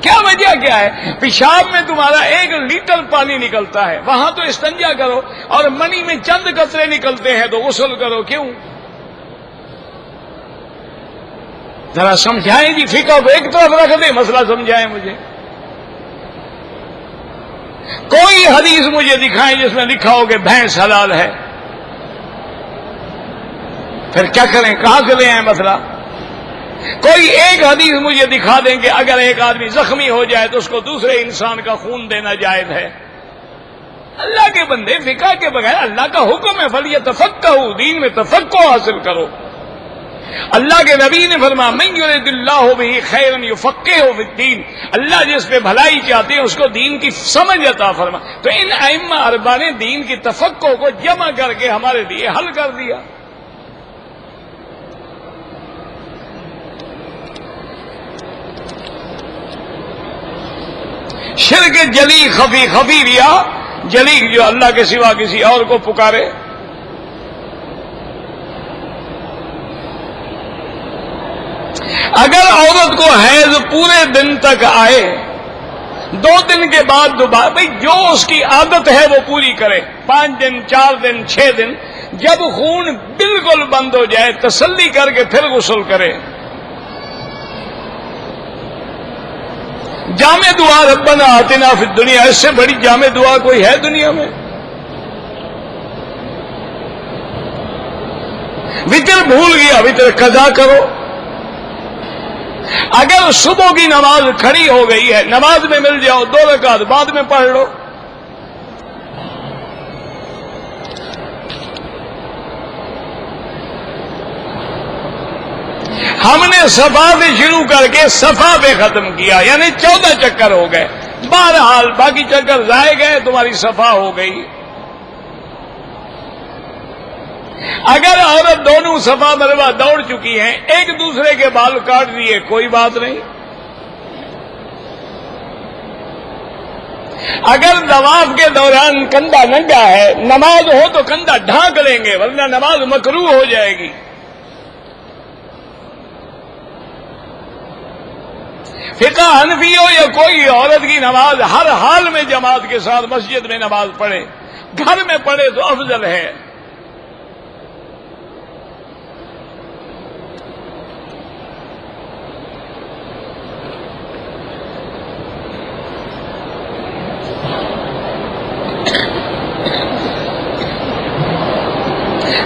[SPEAKER 1] کیا وجہ کیا ہے؟ پیشاب میں تمہارا 1 لیٹر پانی نکلتا ہے، وہاں تو استنجا کرو، اور منی میں چند قطرے نکلتے ہیں تو غسل کرو، کیوں؟ ذرا سمجھائیں جی، فقہ کو ایک طرف رکھ دیں، مسئلہ سمجھائیں مجھے۔ کوئی حدیث مجھے دکھائیں جس میں لکھا ہو کہ بھینس حلال ہے، پھر کیا کریں؟ کہاں سے لے آئیں مسئلہ؟ کوئی ایک حدیث مجھے دکھا دیں کہ اگر ایک آدمی زخمی ہو جائے تو اس کو دوسرے انسان کا خون دینا جائز ہے۔ اللہ کے بندے، فقہ کے بغیر اللہ کا حکم ہے فَلْيَتَفَقَّهُوا، دین میں تفقہ حاصل کرو۔ اللہ کے نبی نے فرمایا مَن يُرِدِ اللَّهُ بِهِ خَيْرًا يُفَقِّهُهُ فِي الدِّينِ، اللہ جس پہ بھلائی چاہتے ہیں اس کو دین کی سمجھ عطا فرما۔ تو ان ائمہ اربعہ نے دین کی تفقہ کو جمع کر کے ہمارے لیے حل کر دیا۔ شرک جلی خفی، خفی ریا، جلی جو اللہ کے سوا کسی اور کو پکارے۔ اگر عورت کو حیض پورے دن تک آئے، 2 دن کے بعد دوبارہ، بھئی جو اس کی عادت ہے وہ پوری کرے، 5 دن 4 دن 6 دن، جب خون بالکل بند ہو جائے تسلی کر کے پھر غسل کرے۔ جامع دعا ربنا آتنا فی الدنیا، اس سے بڑی جامع دعا کوئی ہے دنیا میں؟ وتر بھول گیا، وتر قضا کرو۔ اگر صبح کی نماز کھڑی ہو گئی ہے، نماز میں مل جاؤ، 2 رکعت بعد میں پڑھ لو۔ ہم نے صفا سے شروع کر کے صفا پہ ختم کیا، یعنی 14 چکر ہو گئے۔ بہرحال باقی چکر ضائع گئے، تمہاری صفا ہو گئی۔ اگر عورت دونوں صفا مروہ دوڑ چکی ہیں، ایک دوسرے کے بال کاٹ دیے، کوئی بات نہیں۔ اگر طواف کے دوران کندھا ننگا ہے، نماز ہو تو کندھا ڈھانک لیں گے، ورنہ نماز مکروہ ہو جائے گی۔ فقہ حنفی ہو یا کوئی، عورت کی نماز ہر حال میں جماعت کے ساتھ مسجد میں نماز پڑھے، گھر میں پڑھے تو افضل ہے۔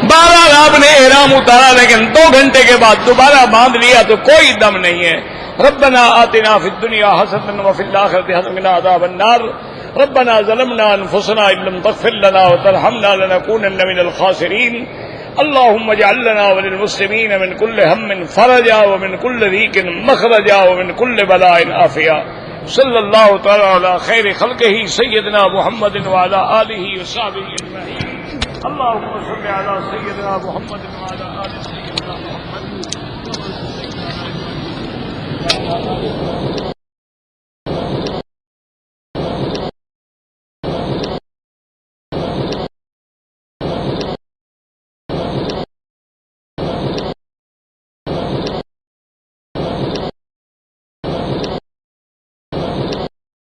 [SPEAKER 1] بہرحال آپ نے احرام اتارا، لیکن 2 گھنٹے کے بعد دوبارہ باندھ لیا تو کوئی دم نہیں ہے۔ ربنا آتنا فی الدنیا حسنۃ وفی الآخرۃ حسنۃ وقنا عذاب النار ربنا ظلمنا انفسنا ان لم تغفر لنا وترحمنا لنكونن من الخاسرین اللهم اجعل لنا وللمسلمین من كل هم فرجا ومن كل ضيق مخرجا ومن كل بلاء عافیا۔ صلی اللہ تعالی علی خیر خلقہ سیدنا محمد وعلی آلہ وصحبہ اجمعین۔ اللهم صل على سيدنا محمد وعلى آل سيدنا محمد